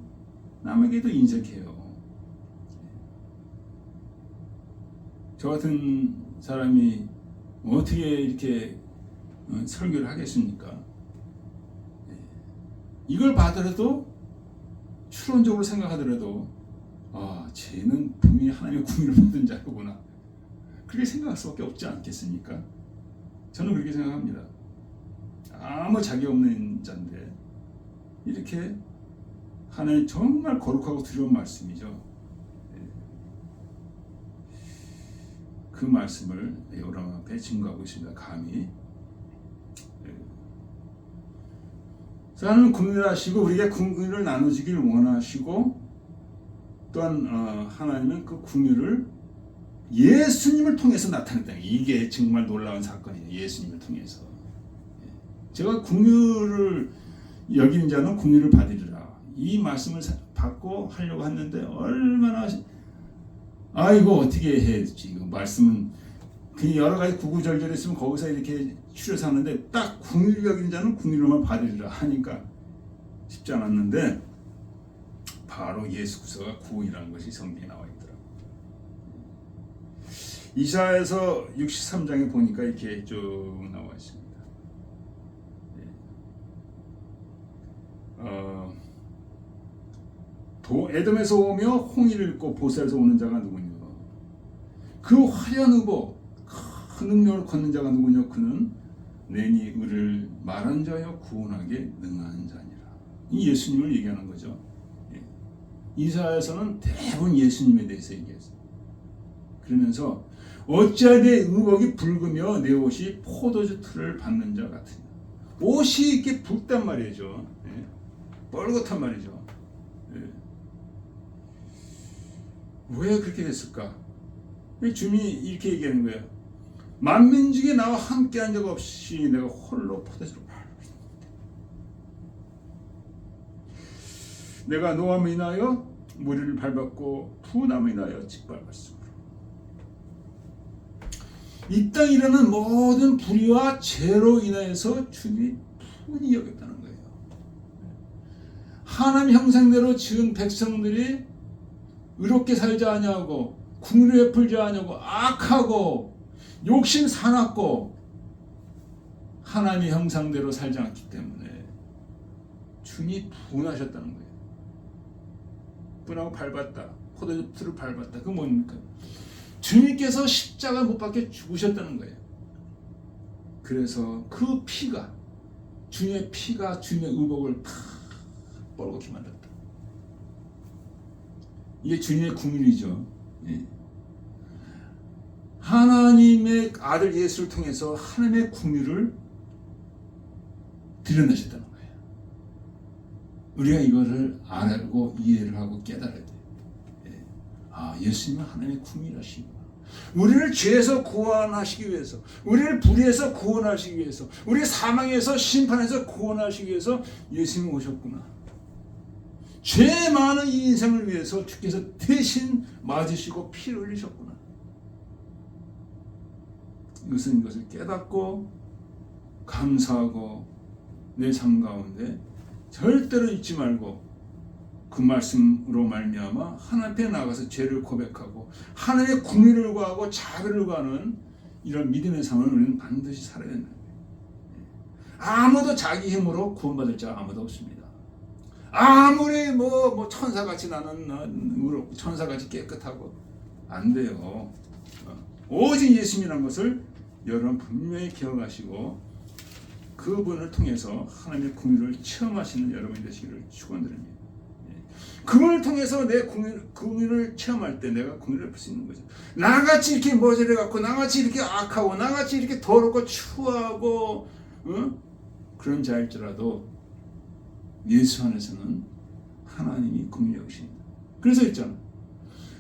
Speaker 1: 남에게도 인색해요. 저 같은 사람이 어떻게 이렇게 설교를 하겠습니까? 이걸 받더라도 추론적으로 생각하더라도 쟤는 분명히 하나님의 궁유를 받은 자구나, 그렇게 생각할 수밖에 없지 않겠습니까? 저는 그렇게 생각합니다. 아무 자기 없는 자인데 이렇게 하나님 정말 거룩하고 두려운 말씀이죠. 그 말씀을 여러분 앞에 증거하고 있습니다. 감히 하나님은 국률하시고 우리에게 국률을 나눠주기를 원하시고, 또한 하나님은 그 국률을 예수님을 통해서 나타냈다. 이게 정말 놀라운 사건이에요. 예수님을 통해서. 제가 국률을 여기는 자는 국률을 받으리라. 이 말씀을 받고 하려고 했는데 얼마나 이거 어떻게 해야지. 이거 말씀은 그 여러 가지 구구절절했으면 거기서 이렇게 추려서 하는데 딱 국률 여기는 자는 국률만 받으리라 하니까 쉽지 않았는데, 바로 예수 그리스도가 구원이라는 것이 성경에 나와 있더라고요. 이사야에서 63장에 보니까 이렇게 쭉 나와 있습니다. 에돔에서 오며 홍해를 잇고 보스에서 오는 자가 누구냐? 그 화려한 의복, 큰 능력을 걷는 자가 누구냐? 그는 내니 의를 말한 자여 구원하게 능한 자니라. 이 예수님을 얘기하는 거죠. 예. 이사야에서는 대부분 예수님에 대해서 얘기했어요. 그러면서 어찌하여 내 의복이 붉으며 내 옷이 포도주 틀을 받는 자 같으냐. 옷이 이렇게 붉단 말이죠. 예. 뻘겋단 말이죠. 예. 왜 그렇게 됐을까? 주님이 이렇게 얘기하는 거예요. 만민 중에 나와 함께한 적 없이 내가 홀로 포도주를 밟았다. 내가 노함을 인하여 무리를 밟았고 푸남을 인하여 짓밟았으므로 이 땅에 일어나는 모든 불의와 죄로 인하여서 주님이 푼히 여겼다는 거예요. 하나님 형상대로 지은 백성들이 의롭게 살자 하냐고, 궁리를 베풀지 하냐고, 악하고 욕심 사납고 하나님의 형상대로 살지 않기 때문에 주님이 분하셨다는 거예요. 분하고 밟았다. 포도주를 밟았다. 그건 뭡니까? 주님께서 십자가 못 박혀 죽으셨다는 거예요. 그래서 그 피가, 주님의 피가 주님의 의복을 팍 뻘겋게 만들었다. 이게 주님의 국민이죠. 예. 하나님의 아들 예수를 통해서 하나님의 국민을 드러내셨다는 거예요. 우리가 이거를 알고 이해를 하고 깨달아야 돼요. 예. 아, 예수님은 하나님의 국민이시구나. 우리를 죄에서 구원하시기 위해서, 우리를 불의에서 구원하시기 위해서, 우리 사망에서 심판에서 구원하시기 위해서 예수님이 오셨구나. 죄 많은 이 인생을 위해서 주께서 대신 맞으시고 피를 흘리셨구나. 이것을 깨닫고 감사하고 내 삶 가운데 절대로 잊지 말고 그 말씀으로 말미암아 하나님 앞에 나가서 죄를 고백하고 하나님의 궁리를 구하고 자비를 구하는 이런 믿음의 삶을 우리는 반드시 살아야 된다. 아무도 자기 힘으로 구원받을 자가 아무도 없습니다. 아무리 뭐 천사같이 나는 천사같이 깨끗하고 안 돼요. 오직 예수님이라는 것을 여러분 분명히 기억하시고 그분을 통해서 하나님의 궁유를 체험하시는 여러분이 되시기를 축원드립니다. 그분을 통해서 내 궁유를 체험할 때 내가 궁유를 베풀 수 있는 거죠. 나같이 이렇게 모자라갖고 나같이 이렇게 악하고 나같이 이렇게 더럽고 추하고 그런 자일지라도 예수 안에서는 하나님이 궁유 여기십니다. 그래서 있잖아.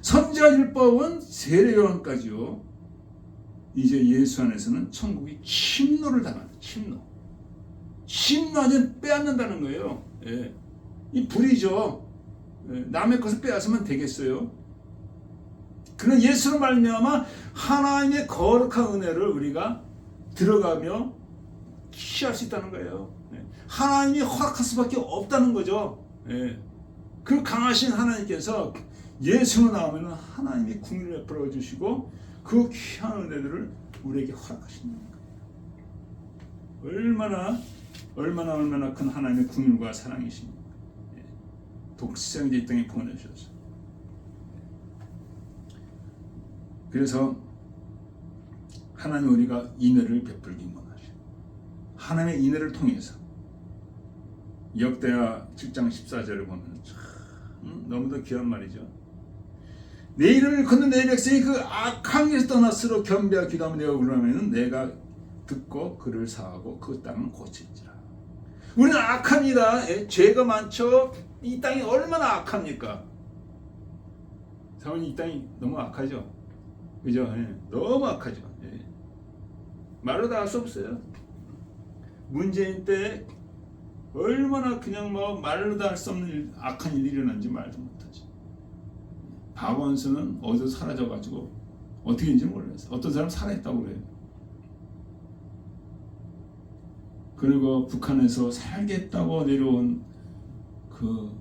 Speaker 1: 선지자 율법은 세례 요한까지요. 이제 예수 안에서는 천국이 침노를 당한다. 침노 완전 빼앗는다는 거예요. 예. 이 불이죠. 예. 남의 것을 빼앗으면 되겠어요. 그런 예수로 말미암아 하나님의 거룩한 은혜를 우리가 들어가며 취할 수 있다는 거예요. 예. 하나님이 허락할 수밖에 없다는 거죠. 예. 그 강하신 하나님께서 예수로 나오면 하나님이 궁유를 베풀어 주시고 그 귀한 은혜들을 우리에게 허락하시는 거예요. 얼마나 큰 하나님의 궁유와 사랑이십니까? 독생자 이 땅에 보내주셔서. 그래서 하나님 우리가 인애를 베풀기 원하시고 하나님의 인애를 통해서 역대하 7장 14절을 보면 참 너무도 귀한 말이죠. 내 이름을 걷는 내 백성이 그 악한 길에서 떠나 스스로 겸비하여 기도하면 내가 그러면 내가 듣고 그를 사하고 그 땅을 고칠지라. 우리는 악합니다. 예? 죄가 많죠. 이 땅이 얼마나 악합니까? 사모님 이 땅이 너무 악하죠. 그죠? 예. 너무 악하죠. 예. 말로 다 할 수 없어요. 문재인 때 얼마나 그냥 말로 다 할 수 없는 악한 일이 일어난지 말도 못하지. 박원순은 어디서 사라져가지고 어떻게 된지 몰랐어요. 어떤 사람 살아있다고 그래요. 그리고 북한에서 살겠다고 내려온 그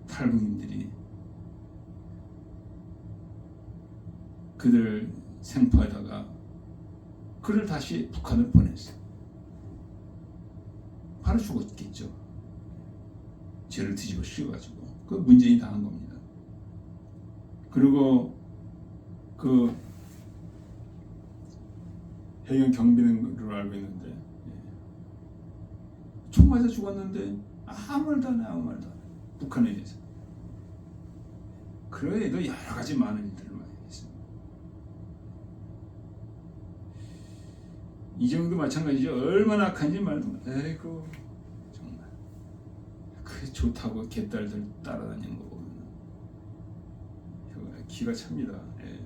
Speaker 1: 탈북민들이 그들 생포에다가 그를 다시 북한을 보냈어요. 바로 죽었겠죠. 죄를 뒤집어 씌워가지고 그 문재인이 당한 겁니다. 그리고 그 해경 경비원으로 알고 있는데 총 맞아 죽었는데 아무 말도 안 해. 아무 말도 안 해. 북한에 대해서. 그래도 여러 가지 많은 일들을 많이 했습니다. 이정도 마찬가지죠. 얼마나 악한지 말도 못. 에이구 정말 그 좋다고 개딸들 따라다니는 거 보면 기가 찹니다. 예.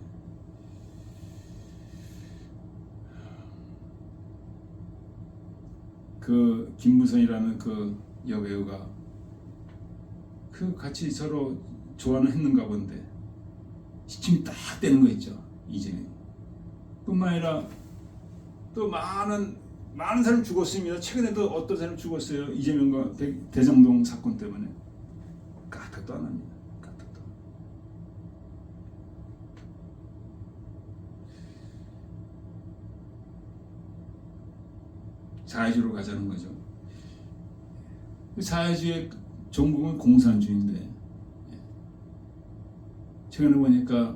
Speaker 1: 그 김무선이라는 그 여배우가 그 같이 서로 좋아는 했는가 본데 시침이 딱 되는 거 있죠. 이재명 뿐만 아니라 또 많은 사람 죽었습니다. 최근에도 어떤 사람 죽었어요. 이재명과 대장동 사건 때문에. 까딱도 안 합니다. 까딱도. 자유주의로 가자는 거죠. 자유주의 종국은 공산주의인데 최근에 보니까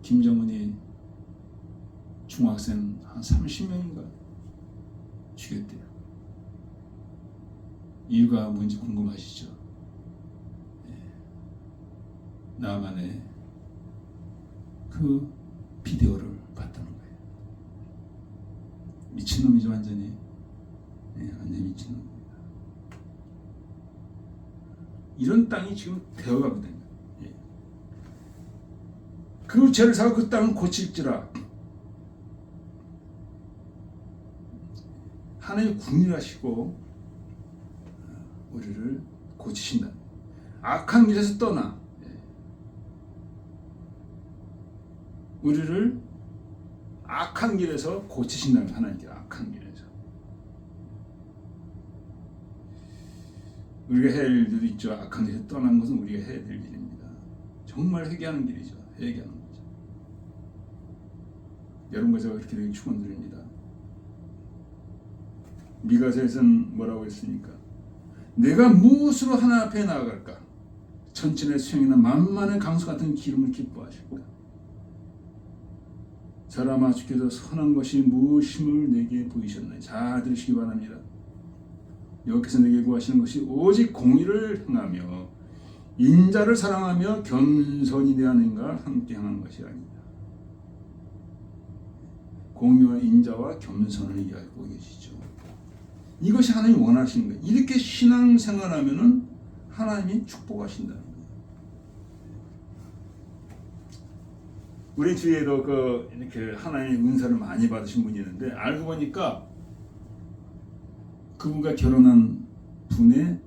Speaker 1: 김정은이 중학생 한 30명인가 죽였대요. 이유가 뭔지 궁금하시죠? 남한의 그 비디오를 봤다는 거예요. 미친놈이죠 완전히. 완전히 미친놈입니다. 이런 땅이 지금 되어가거든요. 그 죄를 사고 그 땅을 고칠지라. 하나님 궁일하시고 우리를 고치신다. 악한 길에서 떠나 우리를 악한 길에서 고치신다는 하나님께. 악한 길에서 우리가 해야 할 일들이 있죠. 악한 길에서 떠난 것은 우리가 해야 될 일입니다. 정말 회개하는 길이죠. 회개하는 거죠. 여러분과 제가 그렇게 되길 축원드립니다. 미가서에서는 뭐라고 했습니까? 내가 무엇으로 하나 앞에 나아갈까? 천천의 수영이나 만만한 강수 같은 기름을 기뻐하실까? 사람아 주께서 선한 것이 무엇임을 내게 보이셨나요? 잘 들으시기 바랍니다. 여호와께서 내게 구하시는 것이 오직 공의를 행하며 인자를 사랑하며 겸손히 내 아내인가 함께 행하는 것이 아니다. 공의와 인자와 겸손을 얘기하고 계시죠. 이것이 하나님이 원하시는 거예요. 이렇게 신앙생활하면은 하나님이 축복하신다는 거예요. 우리 주위에도 이렇게 하나님의 은사를 많이 받으신 분이 있는데 알고 보니까 그분과 결혼한 분의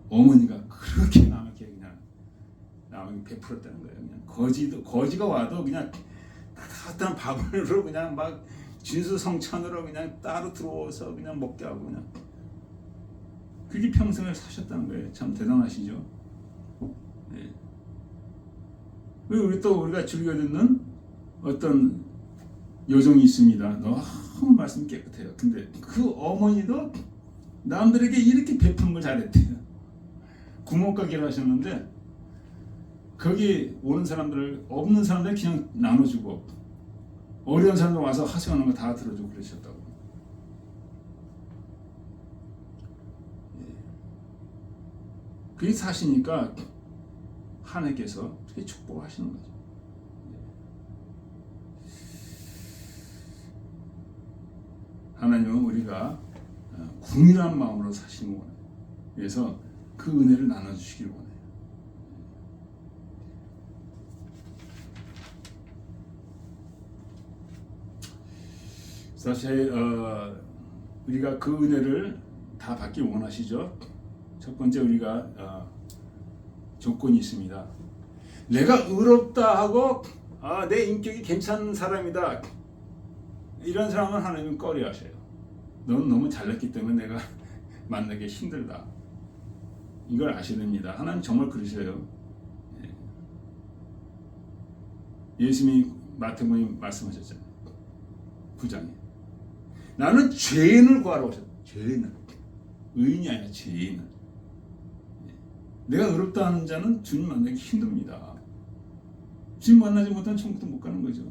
Speaker 1: 어머니가 그렇게 남에게 그냥 베풀었다는 거예요. 그냥 거지가 와도 그냥 따뜻한 밥으로 그냥 막 진수성찬으로 그냥 따로 들어와서 그냥 먹게 하고 그냥 그게 평생을 사셨다는 거예요. 참 대단하시죠. 네. 우리가 즐겨 듣는 어떤 여종이 있습니다. 너무 말씀 깨끗해요. 근데 그 어머니도 남들에게 이렇게 베푸는 걸 잘했대요. 구멍가게를 하셨는데 거기 오는 사람들 없는 사람들 그냥 나눠주고 어려운 사람들 와서 하소연하는 거 다 들어주고 그러셨다고. 그게 사시니까 하나님께서 그렇게 축복하시는 거죠. 하나님은 우리가 궁일한 마음으로 사시는 거예요. 그래서 그 은혜를 나눠주시길 원해요. 사실 우리가 그 은혜를 다 받기 원하시죠. 첫 번째 우리가 조건이 있습니다. 내가 의롭다 하고 내 인격이 괜찮은 사람이다. 이런 사람은 하나님은 꺼려하셔요. 넌 너무 잘났기 때문에 내가 만나기 힘들다. 이걸 아셔야 됩니다. 하나님 정말 그러셔요. 예수님이 마태복음에 말씀하셨잖아요. 9장에 나는 죄인을 구하러 오셨다. 죄인을. 의인이 아니라 죄인을. 내가 의롭다 하는 자는 주님 만나기 힘듭니다. 주님 만나지 못하면 천국도 못 가는 거죠.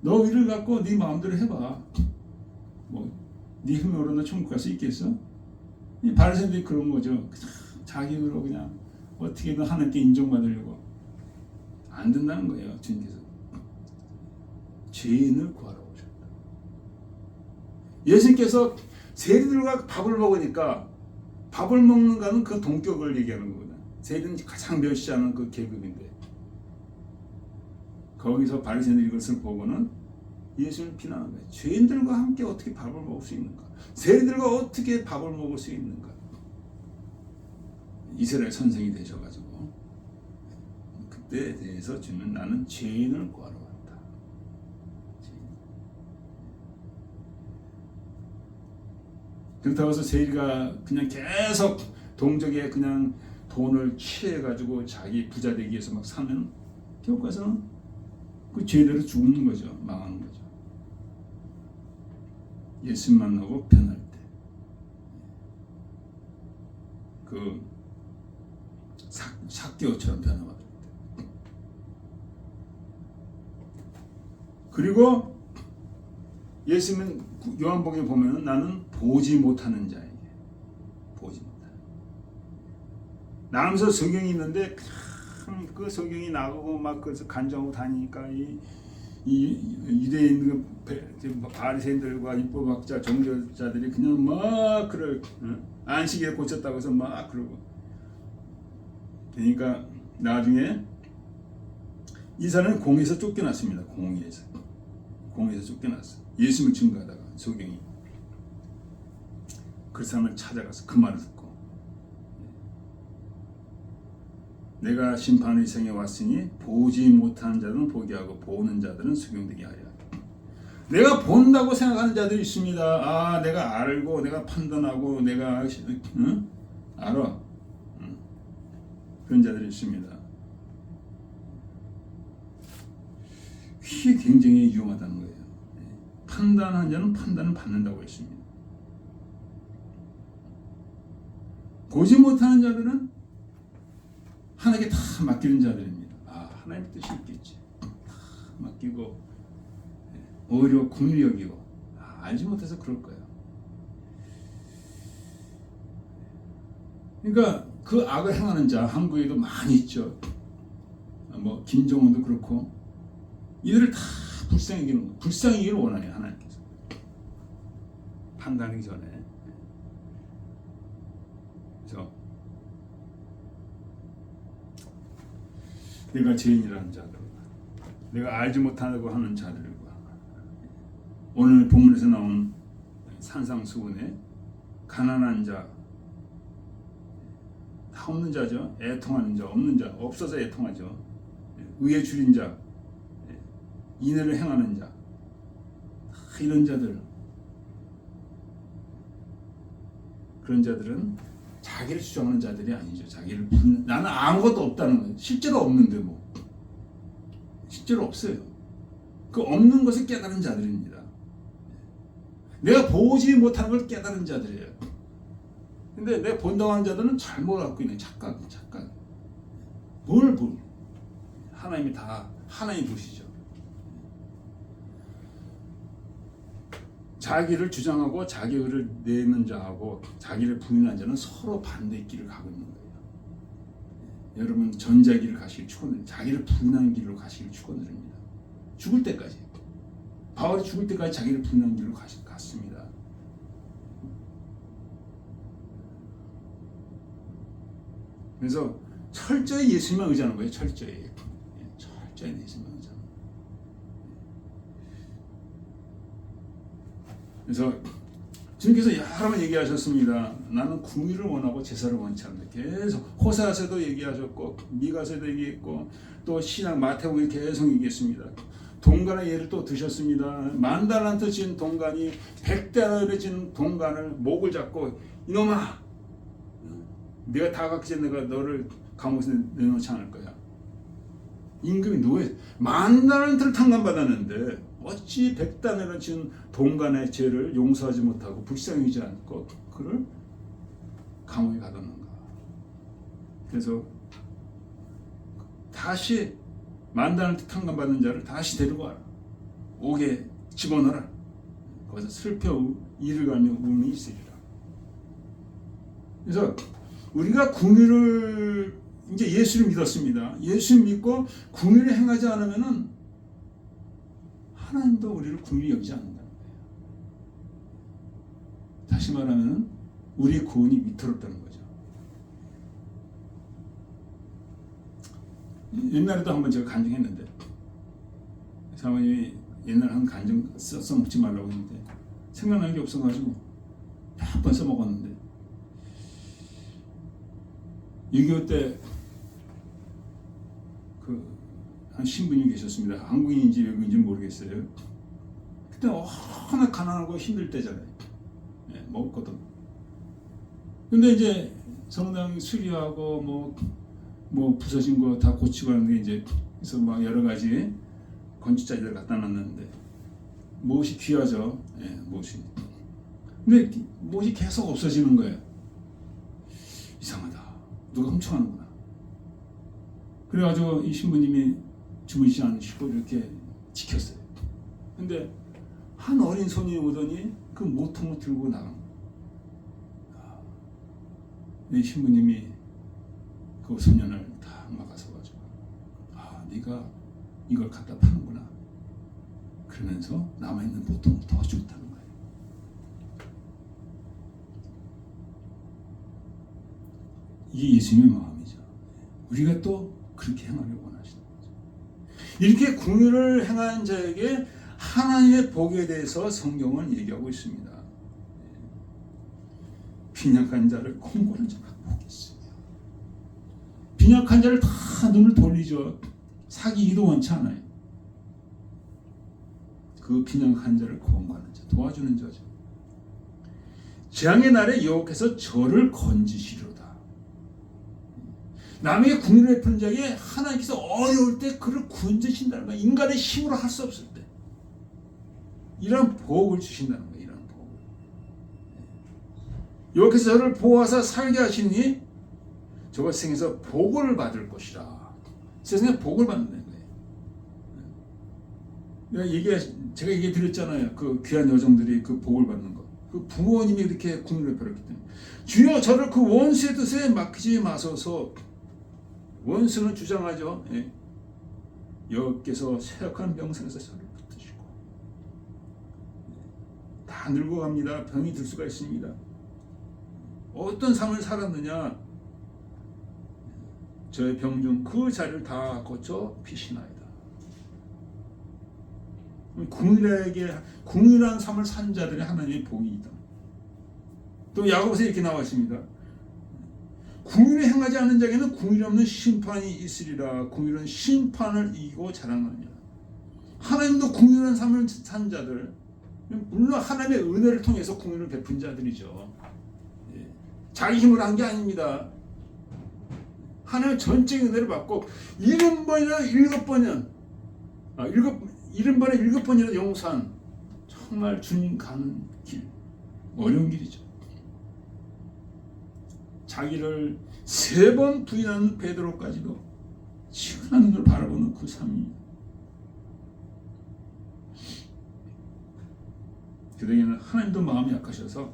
Speaker 1: 너 의를 갖고 네 마음대로 해봐. 네 힘으로 너 천국 갈 수 있겠어? 이 바리새인들이 그런 거죠. 자기 의로 그냥 어떻게든 하나님께 인정받으려고 안 된다는 거예요. 주님께서 죄인을 구하러 오셨다. 예수님께서 세리들과 밥을 먹으니까 밥을 먹는 거는 그 동격을 얘기하는 거거든. 세리는 가장 멸시하는 그 계급인데 거기서 바리새인들이 이것을 보고는 예수를 비난한 거예요. 죄인들과 함께 어떻게 밥을 먹을 수 있는가? 세리들과 어떻게 밥을 먹을 수 있는가? 이스라엘 선생이 되셔가지고 그때에 대해서 주는 나는 죄인을 구하러 왔다. 그렇다고 해서 세리가 그냥 계속 동족에 그냥 돈을 취해가지고 자기 부자 되기 위해서 막 사면 결국에서는 그 죄대로 죽는 거죠. 망하는 거죠. 예수 만나고 변할 때 그 삭개오처럼 변화받을 때 그리고 예수님은 요한복음에 보면 나는 보지 못하는 자에게 보지 못하는 나면서 성경이 있는데 그 성경이 나가고 막 그래서 간증하고 다니니까 이 유대인 바리새인들과 율법학자 정죄자들이 그냥 막 그럴 안식일에 고쳤다고 해서 막 그러고 그러니까 나중에 이 사람은 공에서 쫓겨났습니다. 공에서 쫓겨났어. 예수님을 증거하다가 소경이 그 사람을 찾아가서 그 말을 듣고 내가 심판의 이생에 왔으니 보지 못하는 자들은 보게 하고 보는 자들은 수경되게 하려. 내가 본다고 생각하는 자들이 있습니다. 아, 내가 알고 내가 판단하고 내가 알아. 그런 자들이 있습니다. 이게 굉장히 위험하다는 거예요. 판단하는 자는 판단을 받는다고 했습니다. 보지 못하는 자들은 하나님께 다 맡기는 자들입니다. 아, 하나님 뜻이 있겠지. 다 맡기고 오히려 긍휼히 여기고 알지 못해서 그럴 거예요. 그러니까 그 악을 행하는 자 한국에도 많이 있죠. 뭐 김정은도 그렇고 이들을 다 불쌍히기를 원하네요. 하나님께서 판단하기 전에. 그래서 내가 죄인이라는 자들과 내가 알지 못하고 하는 자들과 오늘 본문에서 나온 산상수훈의 가난한 자, 다 없는 자죠. 애통하는 자, 없는 자, 없어서 애통하죠. 의에 줄인 자, 인애를 행하는 자, 이런 자들, 그런 자들은 자기를 주장하는 자들이 아니죠. 자기를 나는 아무것도 없다는 거예요. 실제로 없는데 뭐 실제로 없어요. 그 없는 것을 깨달은 자들입니다. 내가 보지 못하는 걸 깨달은 자들이에요. 근데 내가 본다고 하는 자들은 잘못 갖고 있는 착각. 뭘 하나님이 다 하나님 보시죠. 자기를 주장하고 자기 의를 내는 자하고 자기를 부인한 자는 서로 반대의 길을 가고 있는 거예요. 여러분 전자길을 가시길 축원드립니다. 자기를 부인하는 길로 가시길 축원드립니다. 죽을 때까지 바울이 죽을 때까지 자기를 부인하는 길로 갔습니다. 그래서 철저히 예수님만 의지하는 거예요. 철저히 예수님만 의지하는 거예요. 그래서 주님께서 여러 번 얘기하셨습니다. 나는 궁의를 원하고 제사를 원치 않는다. 계속 호세아서도 얘기하셨고 미가서도 얘기했고 또 신약 마태복음에 계속 얘기했습니다. 동간의 예를 또 드셨습니다. 10,000달란트 진 동간이 100달러를 진 동간을 목을 잡고 이놈아 네가 다 갖기 전에 내가 너를 감옥에서 내놓지 않을 거야. 임금이 노예 10,000달란트를 탕감받았는데 어찌 100단으로 진 동간의 죄를 용서하지 못하고 불쌍히 여기지 않고 그를 감옥에 가뒀는가. 그래서 다시 10,000달란트 탕감받은 자를 다시 데리고 와라. 옥에 집어넣어라. 거기서 슬퍼 이를 갈며 울음이 있으리라. 그래서 우리가 궁유를 이제 예수를 믿었습니다. 예수 믿고 궁유를 행하지 않으면은 하나님도 우리를 궁유히 여기지 않는다는 거예요. 다시 말하면은 우리의 구원이 위태롭다는 거죠. 옛날에도 한번 제가 간증했는데 사모님이 옛날에 한 간증 써먹지 말라고 했는데 생각나는 게 없어가지고 몇 번 써먹었는데 6.25 때 한 신분이 계셨습니다. 한국인인지 외국인인지 모르겠어요. 그때 워낙 가난하고 힘들 때잖아요. 네, 먹을 것도. 근데 이제 성당 수리하고 뭐 부서진 거 다 고치고 하는데 이제 그래서 막 여러 가지 건축자재들 갖다 놨는데 무엇이 귀하죠. 예, 무엇이. 근데 무엇이 계속 없어지는 거예요. 이상하다. 누가 훔쳐가는구나. 그래가지고 이 신부님이 주무시지 않으시고 이렇게 지켰어요. 근데 한 어린 손이 오더니 그 모통을 들고 나간 거예요. 이 신부님이 그 소년을 다 막아서 가지고 네가 이걸 갖다 파는구나. 그러면서 남아있는 보통을 더 줬다는 거예요. 이게 예수님의 마음이죠. 우리가 또 그렇게 행하길 원하시는 거죠. 이렇게 궁유를 행한 자에게 하나님의 복에 대해서 성경은 얘기하고 있습니다. 빈약한 자를 공고한 자가 복이 있으며, 빈약한 자를 다 눈을 돌리죠. 사귀기도 원치 않아요. 그 빈약한 자를 공고하는 자, 도와주는 자죠. 재앙의 날에 여호와께서 저를 건지시리로다. 남에게 궁유를 베푸는 자에게 하나님께서 어려울 때 그를 구원주신다는 거예요. 인간의 힘으로 할 수 없을 때 이런 복을 주신다는 거예요. 이런 복을. 여호와께서 저를 보호하사 살게 하시니 저가 세상에서 복을 받을 것이라. 세상에 복을 받는다는 거예요. 제가 얘기 드렸잖아요. 그 귀한 여정들이 그 복을 받는 거. 그 부모님이 이렇게 궁유를 베풀었기 때문에 주여 저를 그 원수의 뜻에 맡기지 마소서. 원수는 주장하죠. 예. 여호와께서 쇠약한 병상에서 저를 붙드시고 다 늙어갑니다. 병이 들 수가 있습니다. 어떤 삶을 살았느냐? 저의 병 중 그 자리를 다 거쳐 피시나이다. 궁유한 삶을 산 자들이 하나님의 복이 있다. 또 야고보서에 이렇게 나와 있습니다. 궁유를 행하지 않는 자에게는 궁유 없는 심판이 있으리라. 궁유는 심판을 이기고 자랑하느니라. 하나님도 궁유한 삶을 산 자들, 물론 하나님의 은혜를 통해서 궁유를 베푼 자들이죠. 자기 힘으로 한 게 아닙니다. 하나님의 전적인 은혜를 받고 70번이나 7번이나 용서한 정말 주님 가는 길, 어려운 길이죠. 자기를 3번 부인하는 베드로까지도 시원한 눈을 바라보는 그 삶이 그들에게는 하나님도 마음이 약하셔서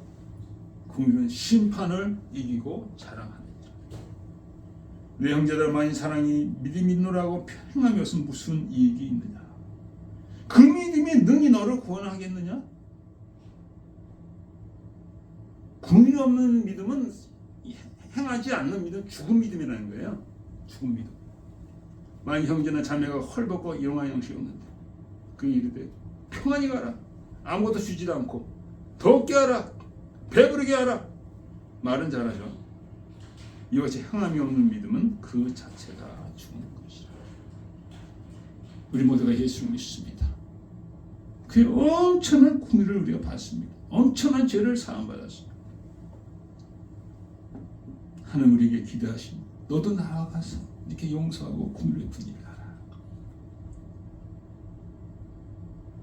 Speaker 1: 궁유는 심판을 이기고 자랑하느니라. 내 형제들 많이 사랑이 믿음이 있노라고 행함이 없으면 무슨 이익이 있느냐? 그 믿음이 능히 너를 구원하겠느냐? 궁유 없는 믿음은 행하지 않는 믿음, 죽은 믿음이라는 거예요. 죽은 믿음. 만약 형제나 자매가 헐벗고 일용할 양식이 없는데 그 이르되 평안히 가라. 아무것도 주지도 않고 덥게 하라. 배부르게 하라. 말은 잘하죠. 이와 같이 행함이 없는 믿음은 그 자체가 죽은 것이라. 우리 모두가 예수를 믿습니다. 그의 엄청난 궁유를 우리가 받습니다. 엄청난 죄를 사함받았습니다. 하나님 우리에게 기대하십니다. 너도 나아가서 이렇게 용서하고 궁유를 베푸기를 하라.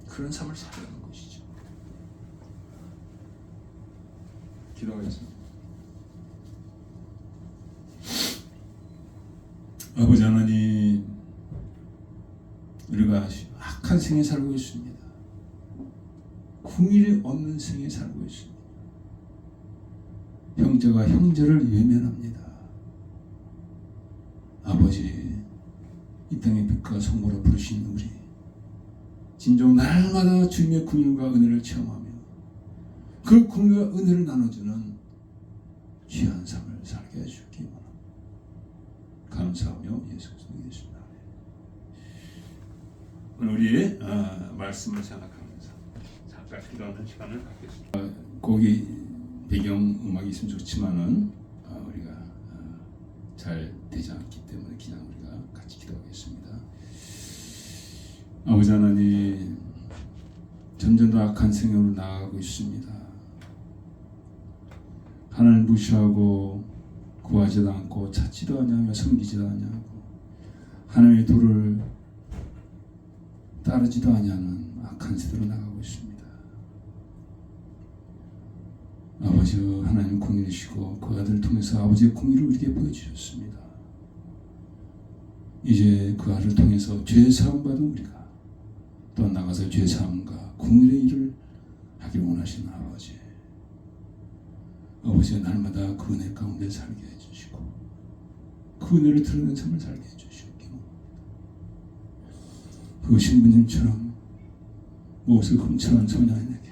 Speaker 1: 그런 삶을 살아가는 것이죠. 기도하겠습니다. 아버지 하나님, 우리가 악한 생에 살고 있습니다. 궁일이 없는 생에 살고 있습니다. 형제가 형제를 외면합니다. 아버지, 이 땅의 빛과 성모로 부르신 우리 진정 날마다 주님의 긍휼과 은혜를 체험하며 그 긍휼과 은혜를 나눠주는 귀한 삶을 살게 해주시기 원합니다. 감사하며 예수 그리스도의 이름으로 오늘 우리 말씀을 생각하면서 잠깐 기도하는 시간을 갖겠습니다. 거기 배경 음악이 있으면 좋지만은 우리가 잘 되지 않기 때문에 그냥 우리가 같이 기도하겠습니다. 아버지 하나님, 점점 더 악한 생각으로 나아가고 있습니다. 하나님 무시하고 구하지도 않고 찾지도 않냐며 섬기지도 않냐고 하나님의 도를 따르지도 않냐는 악한 세대로 나가고 있습니다. 아버지 하나님 공의이시고 그 아들을 통해서 아버지의 공의를 우리에게 보여주셨습니다. 이제 그 아들을 통해서 죄사함 받은 우리가 또 나가서 죄사함과 공의의 일을 하길 원하시는 아버지, 아버지의 날마다 그 은혜 가운데 살게 해주시고 그 은혜를 드러내는 삶을 살게 해주시기 원합니다. 그 신부님처럼 무엇을 훔쳐간 소년에게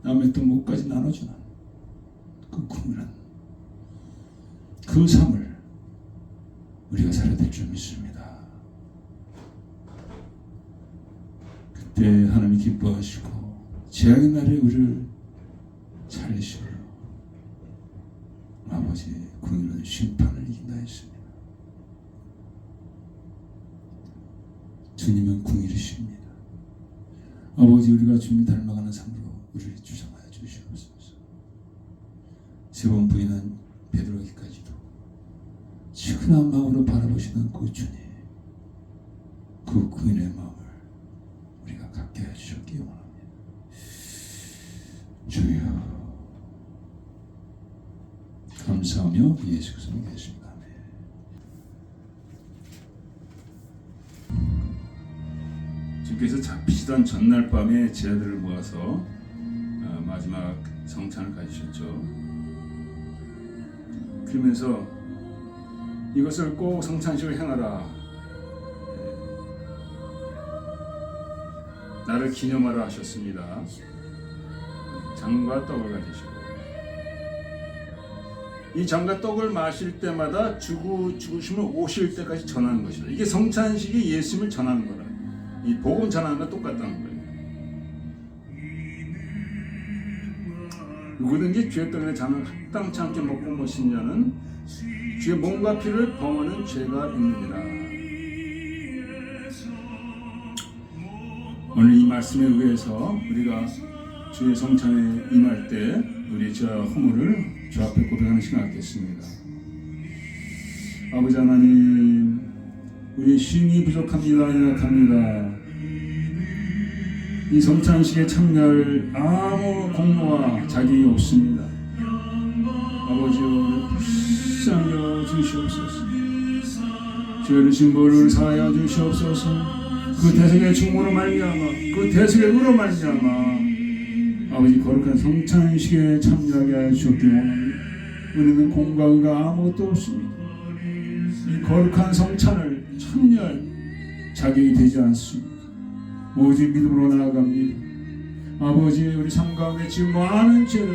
Speaker 1: 남의 또 목까지 나눠주는 그 궁란, 그 삶을 우리가 살아야 될 줄 믿습니다. 그때 하나님이 기뻐하시고 재앙의 날에 우리를 살리시고 아버지 궁일은 심판을 이긴다 했습니다. 주님은 궁일이십니다. 아버지, 우리가 주님 닮아가는 삶으로 우리를 주장하여 주시옵소서. 세 번 부인한 베드로에게까지도 측은한 마음으로 바라보시는 그 주님, 그 그인의 마음을 우리가 갖게 해주셨기 원합니다. 주여, 감사하며 예수 그리스도를 믿습니다. 주께서 잡히시던 전날 밤에 제자들을 모아서 마지막 성찬을 가지셨죠. 그러면서 이것을 꼭 성찬식을 행하라, 나를 기념하라 하셨습니다. 장과 떡을 가지시고 이 장과 떡을 마실 때마다 죽으심을 오실 때까지 전하는 것이다. 이게 성찬식이 예수님을 전하는 거라. 이 복음 전하는 거 똑같다는 거예요. 누구든지 죄 때문에 잔을 합당치 않게 먹고 마신 자는 주의 몸과 피를 범하는 죄가 있느니라. 오늘 이 말씀에 의해서 우리가 주의 성찬에 임할 때 우리 저 허물을 주 앞에 고백하는 시간 갖겠습니다. 아버지 하나님, 우리 힘이 부족합니다. 연약합니다. 이 성찬식에 참여할 아무 공로와 자격이 없습니다. 아버지여, 불쌍히 여겨 주시옵소서. 주의 신부를 사하여 주시옵소서. 그 대속의 충모로 말미암아, 그 대속의 의로 말미암아 아버지 거룩한 성찬식에 참여하게 하여 주셨기 원합니다. 우리는 공과 의가 아무것도 없습니다. 이 거룩한 성찬을 참여할 자격이 되지 않습니다. 오직 믿음으로 나아갑니다. 아버지, 우리 삶 가운데 지금 많은 죄를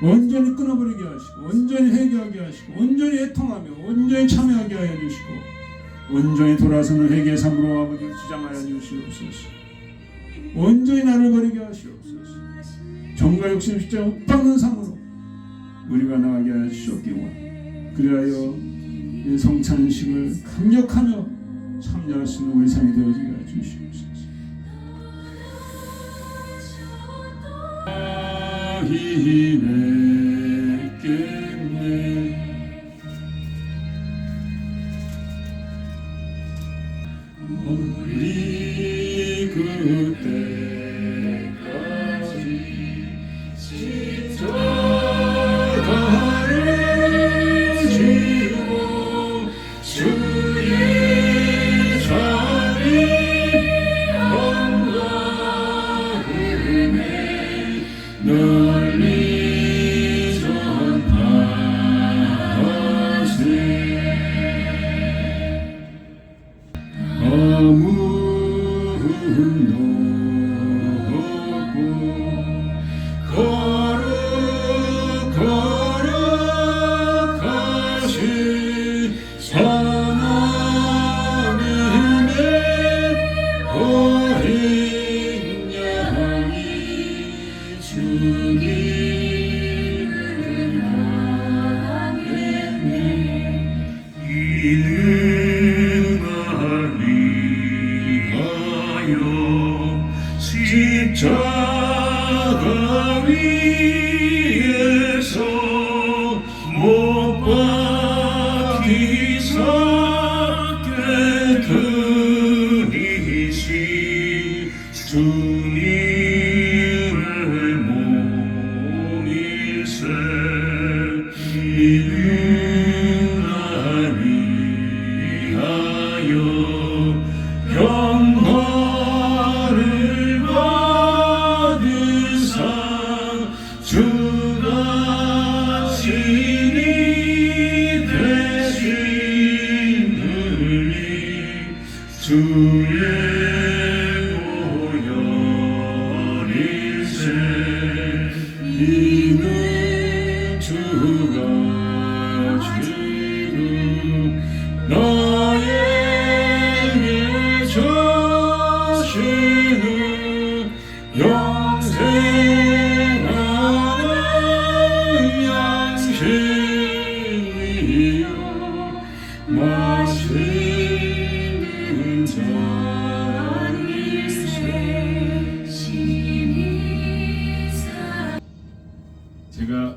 Speaker 1: 온전히 끊어버리게 하시고 온전히 회개하게 하시고 온전히 애통하며 온전히 참여하게 하여 주시고 온전히 돌아서는 회개의 삶으로 아버지를 주장하여 주시옵소서. 온전히 나를 버리게 하시옵소서. 정과 욕심 십자가 못 박는 삶으로 우리가 나가게 하여 주시옵기 원합니다. 그리하여 이 성찬식을 강력하며 참여할 수 있는 우리 삶이 되어지게 하여 주시옵소서. 우리 그때까지 십자가를 지고 주의 자비 영광 은혜 널리 전파하세 아무도 없고 거룩하신 하나님의 어린 양이 주기를 바라겠네. 이는 날 위하여 십자가 위에서 못 박히사 깨끗이신 주님의 몸일세. 이는 날 위하여 영화를 받으사 주가 친히 되시느니 주의 보혈일세. 이는 주가 지금 나에게 주시는 영생하는 양식이요 마시는 잔일세. 제가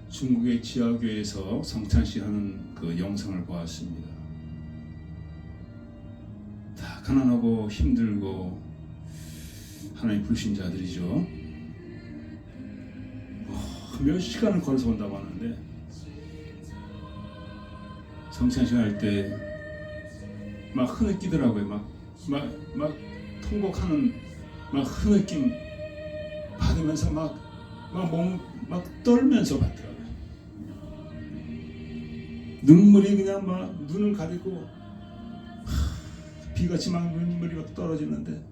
Speaker 1: 중국의 지하교회에서 성찬식 하는 그 영상을 보았습니다. 다 가난하고 힘들고 하나님 불신자들이죠. 몇 시간을 걸어서 온다고 하는데 성찬식 할 때 막 흐느끼더라고요. 막 통곡하는 막 흐느낌 받으면서 막 떨면서 받더라고요. 눈물이 그냥 막 눈을 가리고 비같이 막 눈물이 막 떨어지는데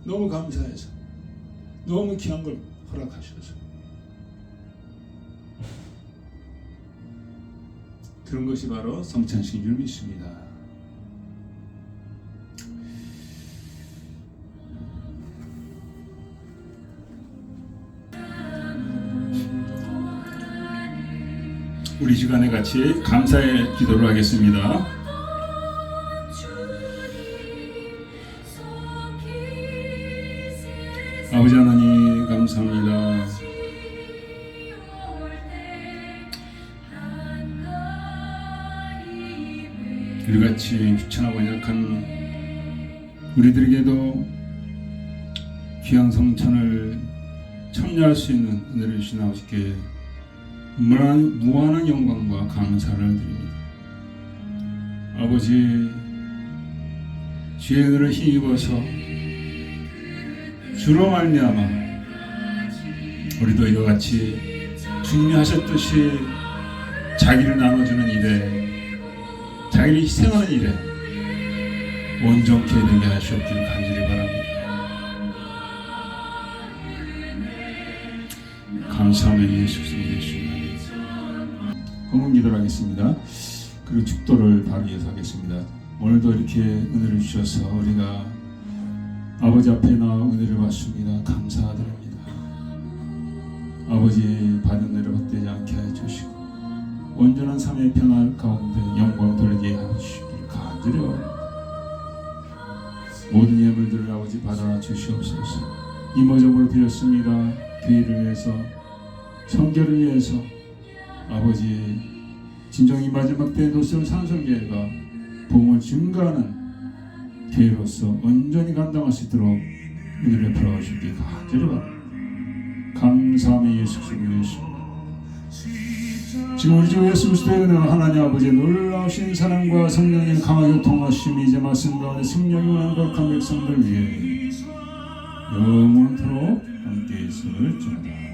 Speaker 1: 너무 감사해서 너무 귀한 걸 허락하셔서 그런 것이 바로 성찬식인 줄 믿습니다. 우리 시간에 같이 감사의 기도를 하겠습니다. 아버지 하나님 감사합니다. 우리같이 귀찮하고 연약한 우리들에게도 귀한 성찬을 참여할 수 있는 은혜를 주신 아버지께 무한한 영광과 감사를 드립니다. 아버지, 주의 은혜를 힘입어서 주로 말미암아 우리도 이와 같이 주님이 하셨듯이 자기를 나눠주는 일에, 자기를 희생하는 일에 온전케 되게 하시옵기를 간절히 바랍니다. 감사하며 예수 그리스도의 이름으로 헌금 기도를 하겠습니다. 그리고 축도를 바로 이어서하겠습니다. 오늘도 이렇게 은혜를 주셔서 우리가 아버지 앞에 나와 은혜를 받습니다. 감사드립니다. 아버지 받은 은혜를 헛되지 않게 해주시고 온전한 삶의 편안 가운데 영광 돌리게 하시기를 간절히 바랍니다. 모든 예물들을 아버지 받아 주시옵소서. 이모저모를 드렸습니다. 교회를 위해서, 성교를 위해서 아버지 진정이 마지막 때에 노선 산성교회가 복음을 증가하는 교회로서 온전히 감당할 수 있도록 은혜를 베풀어 주시기 간절히 바랍니다. 감사하며 예수 그리스도의 이름으로 지금 우리 주 예수 그리스도의 은혜와 하나님 아버지의 놀라우신 사랑과 성령의 강하게 통하심이 이제 말씀 가운데 승리하기 원하는 거룩한 백성들 위해 영원토록 함께 있습니다. 말씀을 전하다